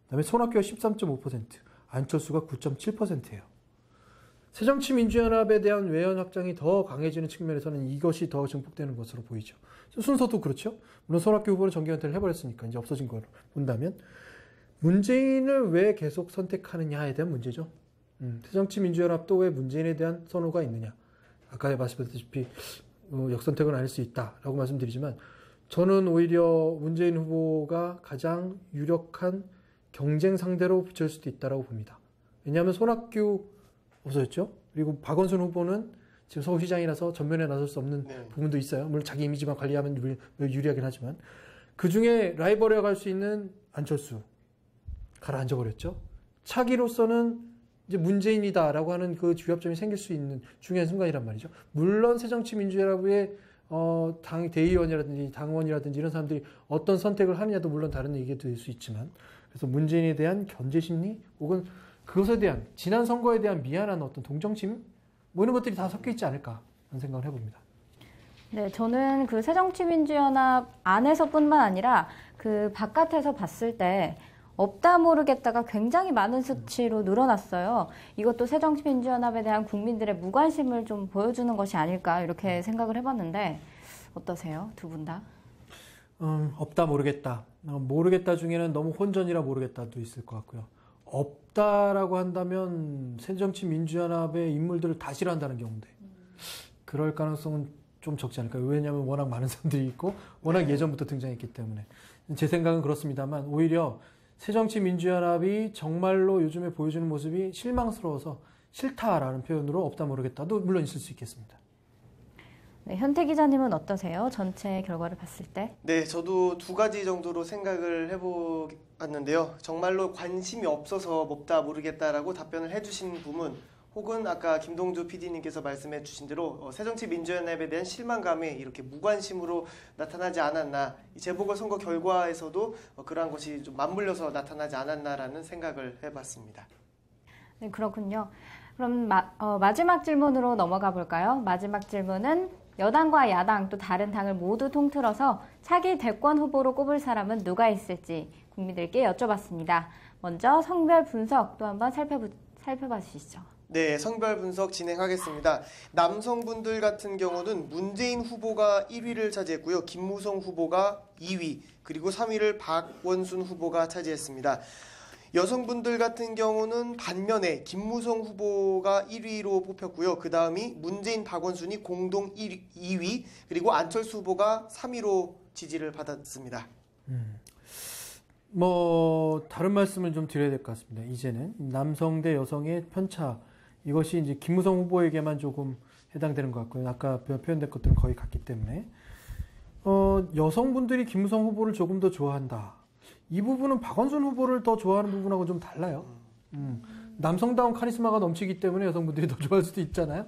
그다음에 손학규가 13.5%, 안철수가 9.7%예요. 새정치민주연합에 대한 외연 확장이 더 강해지는 측면에서는 이것이 더 증폭되는 것으로 보이죠. 순서도 그렇죠. 물론 손학규 후보는 정계은퇴를 해버렸으니까 이제 없어진 걸 본다면, 문재인을 왜 계속 선택하느냐에 대한 문제죠. 새정치민주연합도 왜 문재인에 대한 선호가 있느냐. 아까 말씀드렸다시피 역선택은 아닐 수 있다라고 말씀드리지만, 저는 오히려 문재인 후보가 가장 유력한 경쟁 상대로 비춰질 수도 있다고 봅니다. 왜냐하면 손학규 없어졌죠. 그리고 박원순 후보는 지금 서울시장이라서 전면에 나설 수 없는 부분도 있어요. 물론 자기 이미지만 관리하면 유리하긴 하지만, 그 중에 라이벌이라고 할 수 있는 안철수 가라앉아버렸죠. 차기로서는 이제 문재인이다라고 하는 그 주협점이 생길 수 있는 중요한 순간이란 말이죠. 물론 새정치민주연합의 대의원이라든지 당원이라든지 이런 사람들이 어떤 선택을 하느냐도 물론 다른 얘기가 될 수 있지만, 그래서 문재인에 대한 견제심리 혹은 그것에 대한 지난 선거에 대한 미안한 어떤 동정심 뭐 이런 것들이 다 섞여 있지 않을까 하는 생각을 해봅니다. 네, 저는 그 새정치민주연합 안에서뿐만 아니라 그 바깥에서 봤을 때 없다 모르겠다가 굉장히 많은 수치로 늘어났어요. 이것도 새정치민주연합에 대한 국민들의 무관심을 좀 보여주는 것이 아닐까 이렇게 생각을 해봤는데 어떠세요? 두 분 다? 없다 모르겠다. 모르겠다 중에는 너무 혼전이라 모르겠다도 있을 것 같고요. 없다라고 한다면 새정치민주연합의 인물들을 다 싫어한다는 경우인데 그럴 가능성은 좀 적지 않을까요? 왜냐하면 워낙 많은 사람들이 있고 워낙 예전부터 등장했기 때문에. 제 생각은 그렇습니다만, 오히려 새정치민주연합이 정말로 요즘에 보여주는 모습이 실망스러워서 싫다라는 표현으로 없다 모르겠다도 물론 있을 수 있겠습니다. 네, 현태 기자님은 어떠세요? 전체 결과를 봤을 때? 네, 저도 두 가지 정도로 생각을 해보았는데요. 정말로 관심이 없어서 없다 모르겠다라고 답변을 해주신 부분, 혹은 아까 김동주 PD님께서 말씀해 주신 대로 새정치민주연합에 대한 실망감이 이렇게 무관심으로 나타나지 않았나, 이 재보궐선거 결과에서도 그러한 것이 좀 맞물려서 나타나지 않았나라는 생각을 해봤습니다. 네, 그렇군요. 그럼 마지막 질문으로 넘어가 볼까요? 마지막 질문은 여당과 야당 또 다른 당을 모두 통틀어서 차기 대권 후보로 꼽을 사람은 누가 있을지 국민들께 여쭤봤습니다. 먼저 성별 분석 또 한번 살펴봐 주시죠. 네, 성별 분석 진행하겠습니다. 남성분들 같은 경우는 문재인 후보가 1위를 차지했고요. 김무성 후보가 2위, 그리고 3위를 박원순 후보가 차지했습니다. 여성분들 같은 경우는 반면에 김무성 후보가 1위로 뽑혔고요. 그 다음이 문재인, 박원순이 공동 2위, 그리고 안철수 후보가 3위로 지지를 받았습니다. 다른 말씀을 좀 드려야 될 것 같습니다. 이제는 남성 대 여성의 편차, 이것이 이제 김무성 후보에게만 조금 해당되는 것 같고요. 아까 표현된 것들은 거의 같기 때문에 여성분들이 김무성 후보를 조금 더 좋아한다. 이 부분은 박원순 후보를 더 좋아하는 부분하고 좀 달라요. 남성다운 카리스마가 넘치기 때문에 여성분들이 더 좋아할 수도 있잖아요.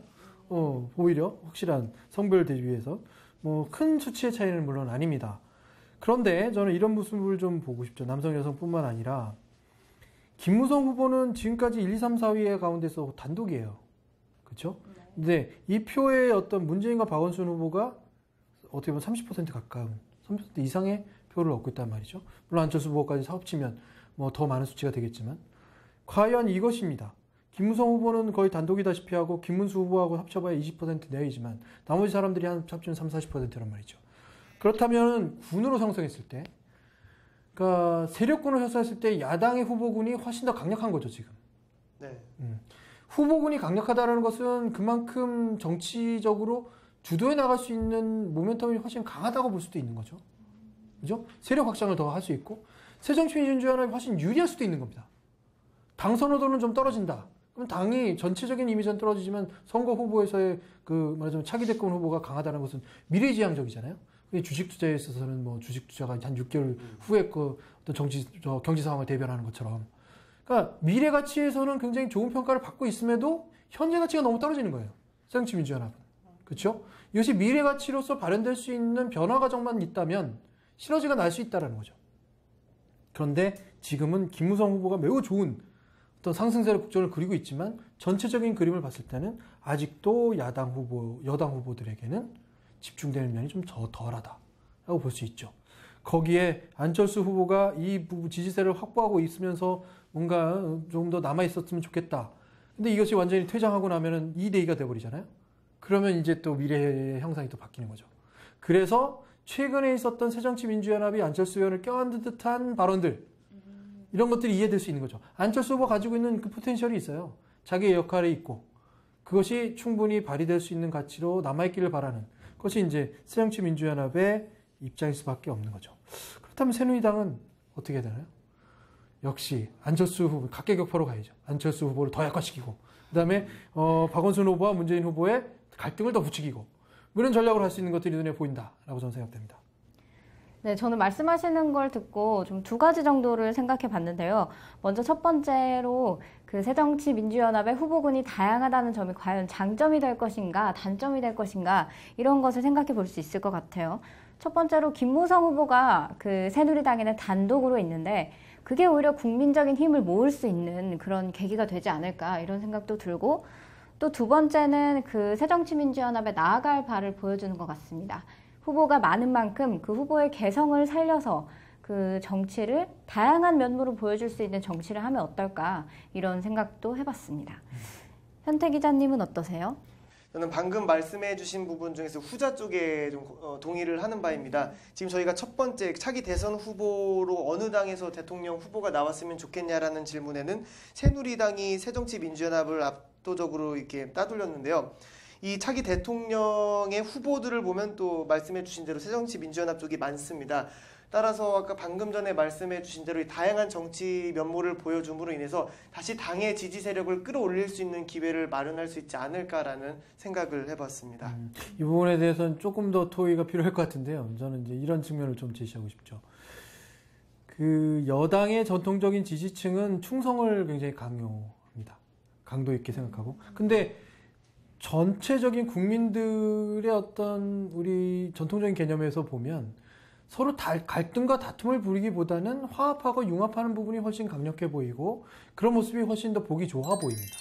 오히려 확실한 성별 대비해서 큰 수치의 차이는 물론 아닙니다. 그런데 저는 이런 모습을 좀 보고 싶죠. 남성, 여성뿐만 아니라 김무성 후보는 지금까지 1, 2, 3, 4위의 가운데서 단독이에요. 그렇죠? 근데 이 표의 어떤 문재인과 박원순 후보가 어떻게 보면 30% 가까운 30% 이상의 표를 얻고 있단 말이죠. 물론 안철수 후보까지 합치면 더 많은 수치가 되겠지만 과연 이것입니다. 김무성 후보는 거의 단독이다시피 하고 김문수 후보하고 합쳐봐야 20% 내외이지만 나머지 사람들이 합치면 30, 40%란 말이죠. 그렇다면 군으로 형성했을 때, 그러니까 세력군을 형성했을 때 야당의 후보군이 훨씬 더 강력한 거죠, 지금. 네. 후보군이 강력하다는 것은 그만큼 정치적으로 주도해 나갈 수 있는 모멘텀이 훨씬 강하다고 볼 수도 있는 거죠. 그죠? 세력 확장을 더 할 수 있고, 새정치민주연합이 훨씬 유리할 수도 있는 겁니다. 당 선호도는 좀 떨어진다. 그럼 당이 전체적인 이미지는 떨어지지만 선거 후보에서의 말하자면 차기 대권 후보가 강하다는 것은 미래지향적이잖아요. 주식 투자에 있어서는 주식 투자가 한 6개월 후에 어떤 경제 상황을 대변하는 것처럼. 그러니까 미래 가치에서는 굉장히 좋은 평가를 받고 있음에도 현재 가치가 너무 떨어지는 거예요. 새정치민주연합은. 그렇죠? 이것이 미래 가치로서 발현될 수 있는 변화 과정만 있다면 시너지가 날 수 있다는 거죠. 그런데 지금은 김무성 후보가 매우 좋은 어떤 상승세력 국정을 그리고 있지만 전체적인 그림을 봤을 때는 아직도 여당 후보들에게는 집중되는 면이 좀 덜하다라고 볼 수 있죠. 거기에 안철수 후보가 이 지지세를 확보하고 있으면서 뭔가 조금 더 남아 있었으면 좋겠다. 근데 이것이 완전히 퇴장하고 나면은 2대2가 돼버리잖아요. 그러면 이제 또 미래의 형상이 또 바뀌는 거죠. 그래서 최근에 있었던 새정치민주연합이 안철수 의원을 껴안는 듯한 발언들, 이런 것들이 이해될 수 있는 거죠. 안철수 후보가 가지고 있는 그 포텐셜이 있어요. 자기의 역할이 있고 그것이 충분히 발휘될 수 있는 가치로 남아있기를 바라는 것이 이제 새정치민주연합의 입장일 수밖에 없는 거죠. 그렇다면 새누리당은 어떻게 해야 되나요? 역시 안철수 후보 각계격파로 가야죠. 안철수 후보를 더 약화시키고 그다음에 박원순 후보와 문재인 후보의 갈등을 더 부추기고 이런 전략을 할 수 있는 것들이 눈에 보인다라고 저는 생각됩니다. 네, 저는 말씀하시는 걸 듣고 좀 두 가지 정도를 생각해 봤는데요. 먼저 첫 번째로 새정치민주연합의 후보군이 다양하다는 점이 과연 장점이 될 것인가, 단점이 될 것인가, 이런 것을 생각해 볼 수 있을 것 같아요. 첫 번째로 김무성 후보가 새누리당에는 단독으로 있는데 그게 오히려 국민적인 힘을 모을 수 있는 그런 계기가 되지 않을까, 이런 생각도 들고, 또 두 번째는 새정치민주연합에 나아갈 바를 보여주는 것 같습니다. 후보가 많은 만큼 그 후보의 개성을 살려서 정치를 다양한 면모로 보여줄 수 있는 정치를 하면 어떨까, 이런 생각도 해봤습니다. 현태 기자님은 어떠세요? 저는 방금 말씀해 주신 부분 중에서 후자 쪽에 좀 동의를 하는 바입니다. 지금 저희가 첫 번째 차기 대선 후보로 어느 당에서 대통령 후보가 나왔으면 좋겠냐라는 질문에는 새누리당이 새정치민주연합을 압도적으로 이렇게 따돌렸는데요. 이 차기 대통령의 후보들을 보면 또 말씀해 주신 대로 새정치민주연합 쪽이 많습니다. 따라서 아까 방금 전에 말씀해 주신 대로 이 다양한 정치 면모를 보여줌으로 인해서 다시 당의 지지 세력을 끌어올릴 수 있는 기회를 마련할 수 있지 않을까라는 생각을 해봤습니다. 이 부분에 대해서는 조금 더 토의가 필요할 것 같은데요. 저는 이제 이런 측면을 좀 제시하고 싶죠. 여당의 전통적인 지지층은 충성을 굉장히 강요합니다. 강도 있게 생각하고. 근데 전체적인 국민들의 어떤 우리 전통적인 개념에서 보면 서로 갈등과 다툼을 부리기보다는 화합하고 융합하는 부분이 훨씬 강력해 보이고 그런 모습이 훨씬 더 보기 좋아 보입니다.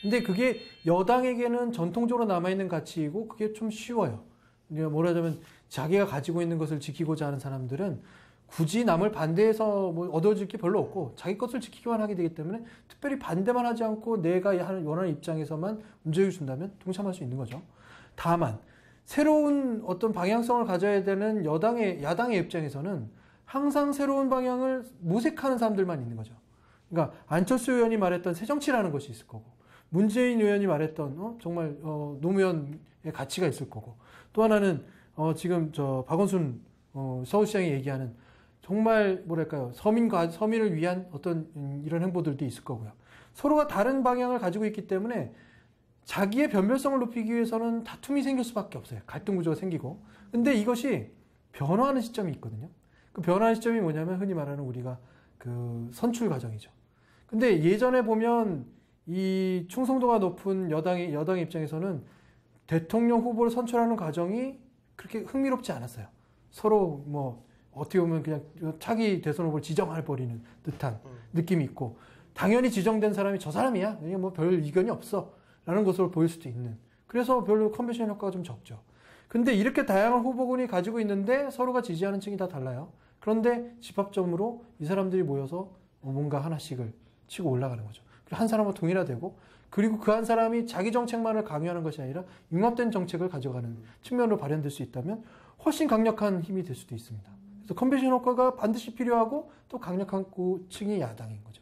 근데 그게 여당에게는 전통적으로 남아있는 가치이고 그게 좀 쉬워요. 뭐라 하자면 자기가 가지고 있는 것을 지키고자 하는 사람들은 굳이 남을 반대해서 뭐 얻어질 게 별로 없고 자기 것을 지키기만 하게 되기 때문에 특별히 반대만 하지 않고 내가 원하는 입장에서만 문제를 준다면 동참할 수 있는 거죠. 다만 새로운 어떤 방향성을 가져야 되는 야당의 입장에서는 항상 새로운 방향을 모색하는 사람들만 있는 거죠. 그러니까 안철수 의원이 말했던 새정치라는 것이 있을 거고 문재인 의원이 말했던 정말 노무현의 가치가 있을 거고 또 하나는 지금 박원순 서울시장이 얘기하는 정말 뭐랄까요 서민을 위한 어떤 이런 행보들도 있을 거고요. 서로가 다른 방향을 가지고 있기 때문에 자기의 변별성을 높이기 위해서는 다툼이 생길 수밖에 없어요. 갈등 구조가 생기고. 근데 이것이 변화하는 시점이 있거든요. 그 변화하는 시점이 뭐냐면 흔히 말하는 우리가 그 선출 과정이죠. 근데 예전에 보면 이 충성도가 높은 여당의 입장에서는 대통령 후보를 선출하는 과정이 그렇게 흥미롭지 않았어요. 서로 뭐 어떻게 보면 그냥 차기 대선 후보를 지정해 버리는 듯한 느낌이 있고 당연히 지정된 사람이 저 사람이야. 뭐 별 이견이 없어. 라는 것으로 보일 수도 있는. 그래서 별로 컨벤션 효과가 좀 적죠. 근데 이렇게 다양한 후보군이 가지고 있는데 서로가 지지하는 층이 다 달라요. 그런데 집합점으로 이 사람들이 모여서 뭔가 하나씩을 치고 올라가는 거죠. 한 사람과 통일화되고 그리고 그 한 사람이 자기 정책만을 강요하는 것이 아니라 융합된 정책을 가져가는 측면으로 발현될 수 있다면 훨씬 강력한 힘이 될 수도 있습니다. 그래서 컨벤션 효과가 반드시 필요하고 또 강력한 층이 야당인 거죠.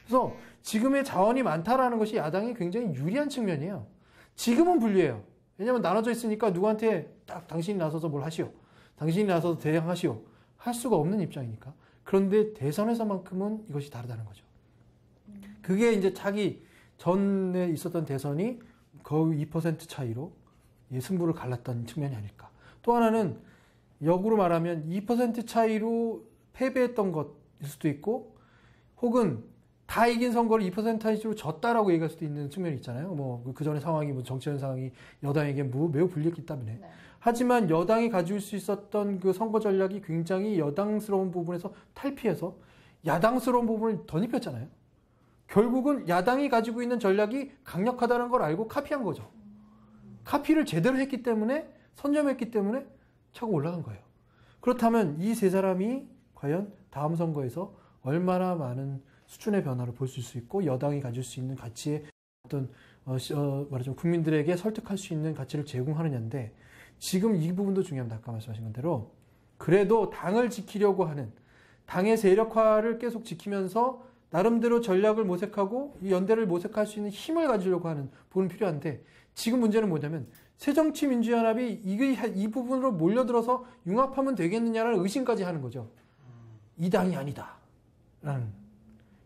그래서 지금의 자원이 많다라는 것이 야당이 굉장히 유리한 측면이에요. 지금은 불리해요. 왜냐하면 나눠져 있으니까 누구한테 딱 당신이 나서서 뭘 하시오. 당신이 나서서 대항하시오. 할 수가 없는 입장이니까. 그런데 대선에서만큼은 이것이 다르다는 거죠. 그게 이제 차기 전에 있었던 대선이 거의 2% 차이로 승부를 갈랐던 측면이 아닐까. 또 하나는 역으로 말하면 2% 차이로 패배했던 것일 수도 있고 혹은 다 이긴 선거를 2% 차이로 졌다라고 얘기할 수도 있는 측면이 있잖아요. 뭐 그 전에 상황이 뭐 정치적 상황이 여당에게 매우 불리했기 때문에. 네. 하지만 여당이 가질 수 있었던 그 선거 전략이 굉장히 여당스러운 부분에서 탈피해서 야당스러운 부분을 덧입혔잖아요. 결국은 야당이 가지고 있는 전략이 강력하다는 걸 알고 카피한 거죠. 카피를 제대로 했기 때문에 선점했기 때문에 차고 올라간 거예요. 그렇다면 이 세 사람이 과연 다음 선거에서 얼마나 많은 수준의 변화를 볼 수 있고 여당이 가질 수 있는 가치의 어떤 말하자면 국민들에게 설득할 수 있는 가치를 제공하느냐인데 지금 이 부분도 중요합니다. 아까 말씀하신 대로 그래도 당을 지키려고 하는 당의 세력화를 계속 지키면서 나름대로 전략을 모색하고 이 연대를 모색할 수 있는 힘을 가지려고 하는 부분은 필요한데 지금 문제는 뭐냐면 새정치민주연합이 이 부분으로 몰려들어서 융합하면 되겠느냐라는 의심까지 하는 거죠. 이 당이 아니다. 라는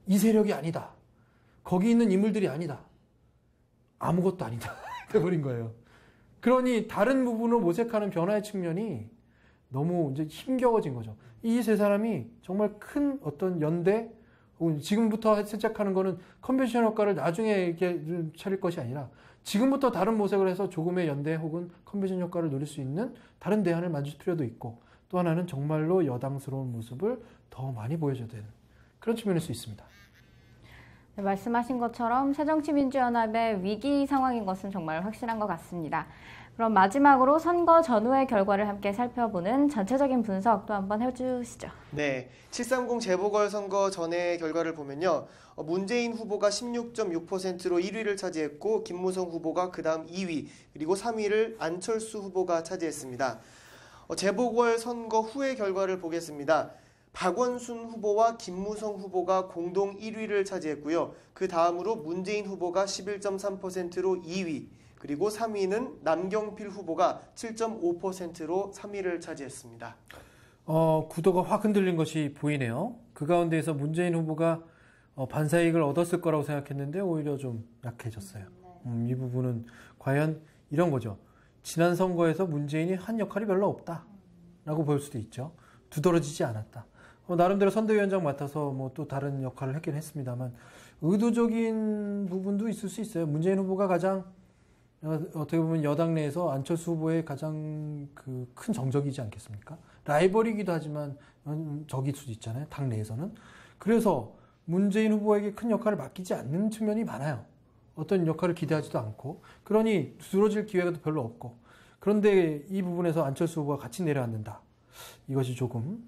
이 세력이 아니다. 거기 있는 인물들이 아니다. 아무것도 아니다. 돼버린 거예요. 그러니 다른 부분으로 모색하는 변화의 측면이 너무 이제 힘겨워진 거죠. 이 세 사람이 정말 큰 어떤 연대, 지금부터 시작하는 거는 컨벤션 효과를 나중에 이렇게 차릴 것이 아니라 지금부터 다른 모색을 해서 조금의 연대 혹은 컨벤션 효과를 누릴 수 있는 다른 대안을 만들 필요도 있고 또 하나는 정말로 여당스러운 모습을 더 많이 보여줘야 되는 그런 측면일 수 있습니다. 네, 말씀하신 것처럼 새정치민주연합의 위기 상황인 것은 정말 확실한 것 같습니다. 그럼 마지막으로 선거 전후의 결과를 함께 살펴보는 전체적인 분석 또 한번 해주시죠. 네, 730 재보궐선거 전의 결과를 보면요. 문재인 후보가 16.6%로 1위를 차지했고 김무성 후보가 그 다음 2위 그리고 3위를 안철수 후보가 차지했습니다. 재보궐선거 후의 결과를 보겠습니다. 박원순 후보와 김무성 후보가 공동 1위를 차지했고요. 그 다음으로 문재인 후보가 11.3%로 2위, 그리고 3위는 남경필 후보가 7.5%로 3위를 차지했습니다. 구도가 확 흔들린 것이 보이네요. 그 가운데에서 문재인 후보가 반사이익을 얻었을 거라고 생각했는데 오히려 좀 약해졌어요. 이 부분은 과연 이런 거죠. 지난 선거에서 문재인이 한 역할이 별로 없다라고 볼 수도 있죠. 두드러지지 않았다. 나름대로 선대위원장 맡아서 뭐 또 다른 역할을 했긴 했습니다만 의도적인 부분도 있을 수 있어요. 문재인 후보가 가장 어떻게 보면 여당 내에서 안철수 후보의 가장 그 큰 정적이지 않겠습니까? 라이벌이기도 하지만 적일 수도 있잖아요. 당 내에서는. 그래서 문재인 후보에게 큰 역할을 맡기지 않는 측면이 많아요. 어떤 역할을 기대하지도 않고. 그러니 두드러질 기회가 별로 없고. 그런데 이 부분에서 안철수 후보가 같이 내려앉는다. 이것이 조금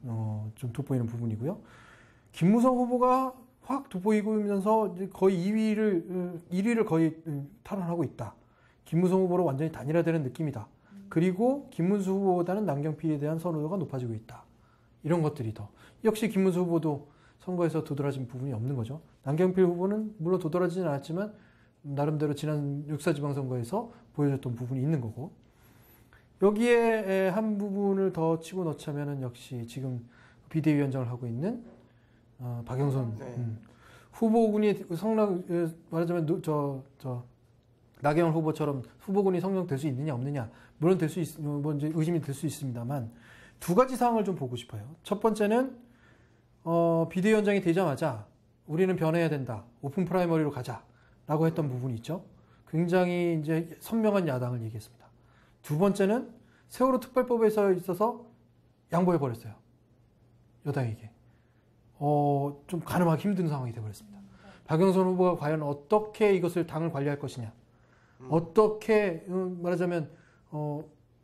좀 돋보이는 부분이고요. 김무성 후보가 확 돋보이면서 거의 1위를 거의 탈환하고 있다. 김무성 후보로 완전히 단일화되는 느낌이다. 그리고 김문수 후보보다는 남경필에 대한 선호도가 높아지고 있다. 이런 것들이 더. 역시 김문수 후보도 선거에서 도드라진 부분이 없는 거죠. 남경필 후보는 물론 도드라지진 않았지만 나름대로 지난 6.4 지방선거에서 보여줬던 부분이 있는 거고. 여기에 한 부분을 더 치고 넣자면은 역시 지금 비대위원장을 하고 있는 박영선 후보군이 말하자면 나경원 후보처럼 후보군이 성공될 수 있느냐 없느냐 물론 될 수 이제 의심이 들 수 있습니다만 두 가지 상황을 좀 보고 싶어요. 첫 번째는 비대위원장이 되자마자 우리는 변해야 된다. 오픈 프라이머리로 가자라고 했던 부분이 있죠. 굉장히 이제 선명한 야당을 얘기했습니다. 두 번째는 세월호 특별법에서 있어서 양보해 버렸어요. 여당에게. 좀 가늠하기 힘든 상황이 되어버렸습니다. 박영선 후보가 과연 어떻게 이것을 당을 관리할 것이냐. 어떻게 말하자면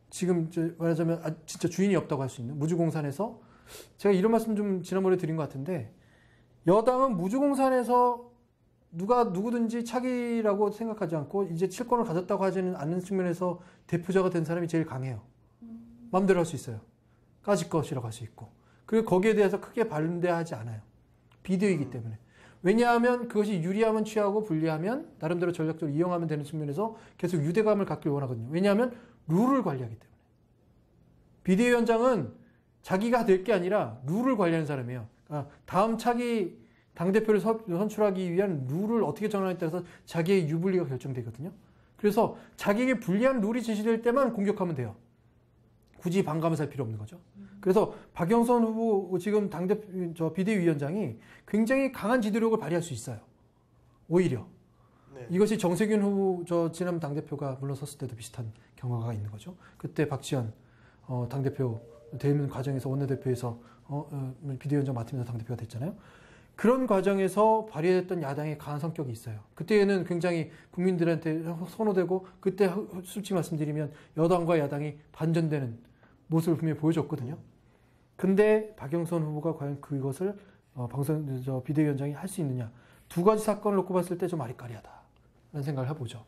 지금 말하자면 진짜 주인이 없다고 할 수 있는 무주공산에서 제가 이런 말씀 좀 지난번에 드린 것 같은데 여당은 무주공산에서 누구든지 차기라고 생각하지 않고 이제 칠권을 가졌다고 하지는 않는 측면에서 대표자가 된 사람이 제일 강해요. 마음대로 할 수 있어요. 까짓 것이라고 할 수 있고. 그리고 거기에 대해서 크게 반대하지 않아요. 비대위이기 때문에. 왜냐하면 그것이 유리하면 취하고 불리하면 나름대로 전략적으로 이용하면 되는 측면에서 계속 유대감을 갖길 원하거든요. 왜냐하면 룰을 관리하기 때문에. 비대위원장은 자기가 될 게 아니라 룰을 관리하는 사람이에요. 그러니까 다음 차기 당대표를 선출하기 위한 룰을 어떻게 정하느냐에 따라서 자기의 유불리가 결정되거든요. 그래서 자기에게 불리한 룰이 제시될 때만 공격하면 돼요. 굳이 반감을 살 필요 없는 거죠. 그래서 박영선 후보 지금 비대위원장이 굉장히 강한 지도력을 발휘할 수 있어요. 오히려. 네. 이것이 정세균 후보 지난 당대표가 물러섰을 때도 비슷한 경과가 있는 거죠. 그때 박지원 당대표 되는 과정에서 원내대표에서 비대위원장 맡으면서 당대표가 됐잖아요. 그런 과정에서 발휘했던 야당의 강한 성격이 있어요. 그때는 굉장히 국민들한테 선호되고 그때 솔직히 말씀드리면 여당과 야당이 반전되는 모습을 분명히 보여줬거든요. 근데 박영선 후보가 과연 그것을 비대위원장이 할 수 있느냐. 두 가지 사건을 놓고 봤을 때 좀 아리까리하다라는 생각을 해보죠.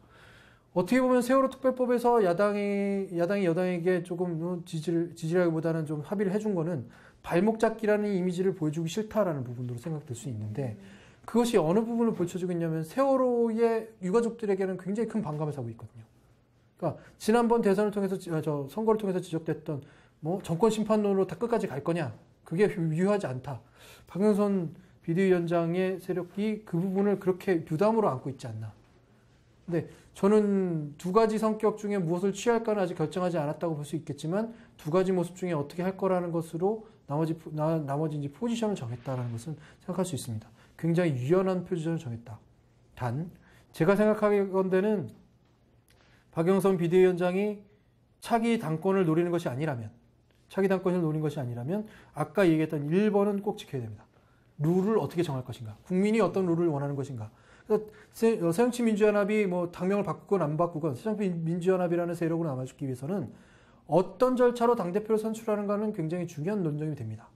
어떻게 보면 세월호 특별법에서 야당이 여당에게 조금 지지라기보다는 좀 합의를 해준 거는 발목 잡기라는 이미지를 보여주기 싫다라는 부분으로 생각될 수 있는데 그것이 어느 부분을 보여주고 있냐면 세월호의 유가족들에게는 굉장히 큰 반감을 사고 있거든요. 그러니까 지난번 대선을 통해서 선거를 통해서 지적됐던 정권 심판론으로 다 끝까지 갈 거냐 그게 유효하지 않다. 박영선 비대위원장의 세력이 그 부분을 그렇게 부담으로 안고 있지 않나. 근데 저는 두 가지 성격 중에 무엇을 취할까는 아직 결정하지 않았다고 볼 수 있겠지만 두 가지 모습 중에 어떻게 할 거라는 것으로 나머지 이제 포지션을 정했다라는 것은 생각할 수 있습니다. 굉장히 유연한 포지션을 정했다. 단 제가 생각하건대는 박영선 비대위원장이 차기 당권을 노리는 것이 아니라면 아까 얘기했던 1번은 꼭 지켜야 됩니다. 룰을 어떻게 정할 것인가? 국민이 어떤 룰을 원하는 것인가? 새정치민주연합이 당명을 바꾸건 안 바꾸건 새정치민주연합이라는 세력으로 남아주기 위해서는 어떤 절차로 당대표를 선출하는가는 굉장히 중요한 논점이 됩니다.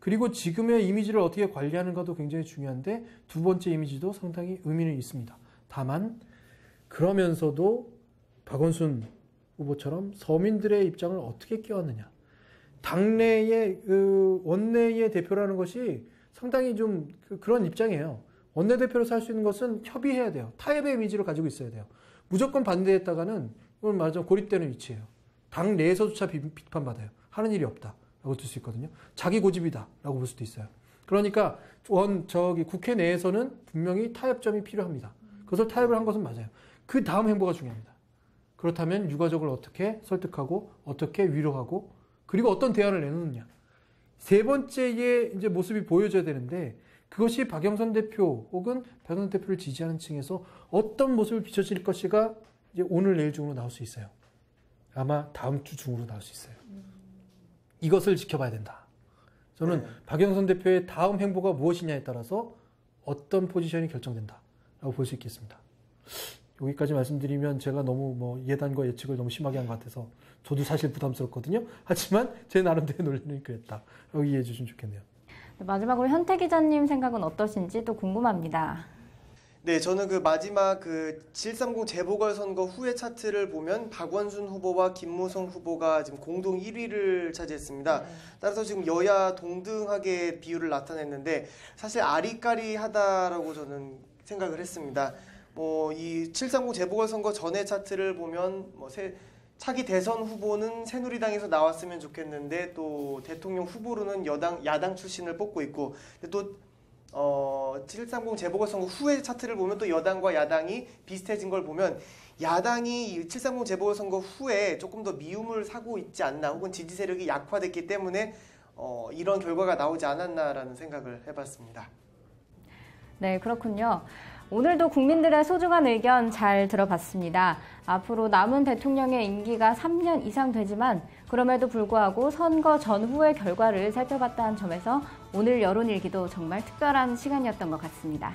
그리고 지금의 이미지를 어떻게 관리하는가도 굉장히 중요한데 두 번째 이미지도 상당히 의미는 있습니다. 다만 그러면서도 박원순 후보처럼 서민들의 입장을 어떻게 껴왔느냐. 당내의 원내의 대표라는 것이 상당히 좀 그런 입장이에요. 원내대표로 살 수 있는 것은 협의해야 돼요. 타협의 이미지를 가지고 있어야 돼요. 무조건 반대했다가는 이건 말하자면 고립되는 위치예요. 당 내에서조차 비판받아요. 하는 일이 없다라고 들 수 있거든요. 자기 고집이다라고 볼 수도 있어요. 그러니까 국회 내에서는 분명히 타협점이 필요합니다. 그것을 타협을 한 것은 맞아요. 그 다음 행보가 중요합니다. 그렇다면 유가족을 어떻게 설득하고 어떻게 위로하고 그리고 어떤 대안을 내놓느냐. 세 번째의 이제 모습이 보여져야 되는데 그것이 박영선 대표 혹은 박영선 대표를 지지하는 층에서 어떤 모습을 비춰질 것이가 이제 오늘 내일 중으로 나올 수 있어요. 아마 다음 주 중으로 나올 수 있어요. 이것을 지켜봐야 된다. 저는 네. 박영선 대표의 다음 행보가 무엇이냐에 따라서 어떤 포지션이 결정된다라고 볼 수 있겠습니다. 여기까지 말씀드리면 제가 너무 뭐 예단과 예측을 너무 심하게 한 것 같아서 저도 사실 부담스럽거든요. 하지만 제 나름대로 논리는 그랬다. 여기 이해해 주시면 좋겠네요. 마지막으로 현태 기자님 생각은 어떠신지 또 궁금합니다. 네, 저는 그 마지막 그 730 재보궐선거 후의 차트를 보면 박원순 후보와 김무성 후보가 지금 공동 1위를 차지했습니다. 따라서 지금 여야 동등하게 비율을 나타냈는데 사실 아리까리하다라고 저는 생각을 했습니다. 이 730 재보궐선거 전의 차트를 보면 차기 대선 후보는 새누리당에서 나왔으면 좋겠는데 또 대통령 후보로는 야당 출신을 뽑고 있고 또 730 재보궐선거 후의 차트를 보면 또 여당과 야당이 비슷해진 걸 보면 야당이 730 재보궐선거 후에 조금 더 미움을 사고 있지 않나 혹은 지지 세력이 약화됐기 때문에 이런 결과가 나오지 않았나라는 생각을 해봤습니다. 네, 그렇군요. 오늘도 국민들의 소중한 의견 잘 들어봤습니다. 앞으로 남은 대통령의 임기가 3년 이상 되지만 그럼에도 불구하고 선거 전후의 결과를 살펴봤다는 점에서 오늘 여론일기도 정말 특별한 시간이었던 것 같습니다.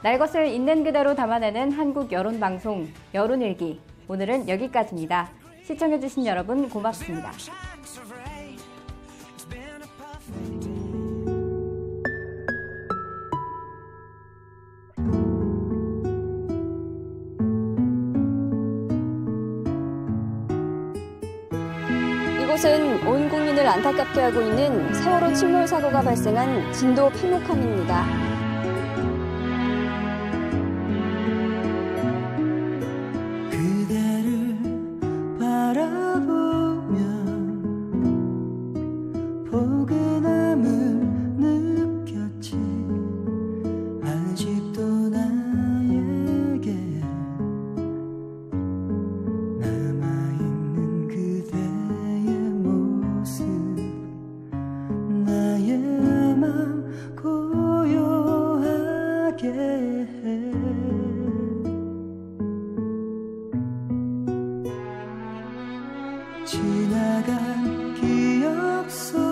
날 것을 있는 그대로 담아내는 한국 여론방송 여론일기. 오늘은 여기까지입니다. 시청해주신 여러분 고맙습니다. 이곳은 온 국민을 안타깝게 하고 있는 세월호 침몰 사고가 발생한 진도 팽목항입니다. 그대를 바라보면 포근함을 느꼈지. 아직도 나에게 남아있는 그대의 모습, 나의 맘 고요하게 해. 지나간 기억 속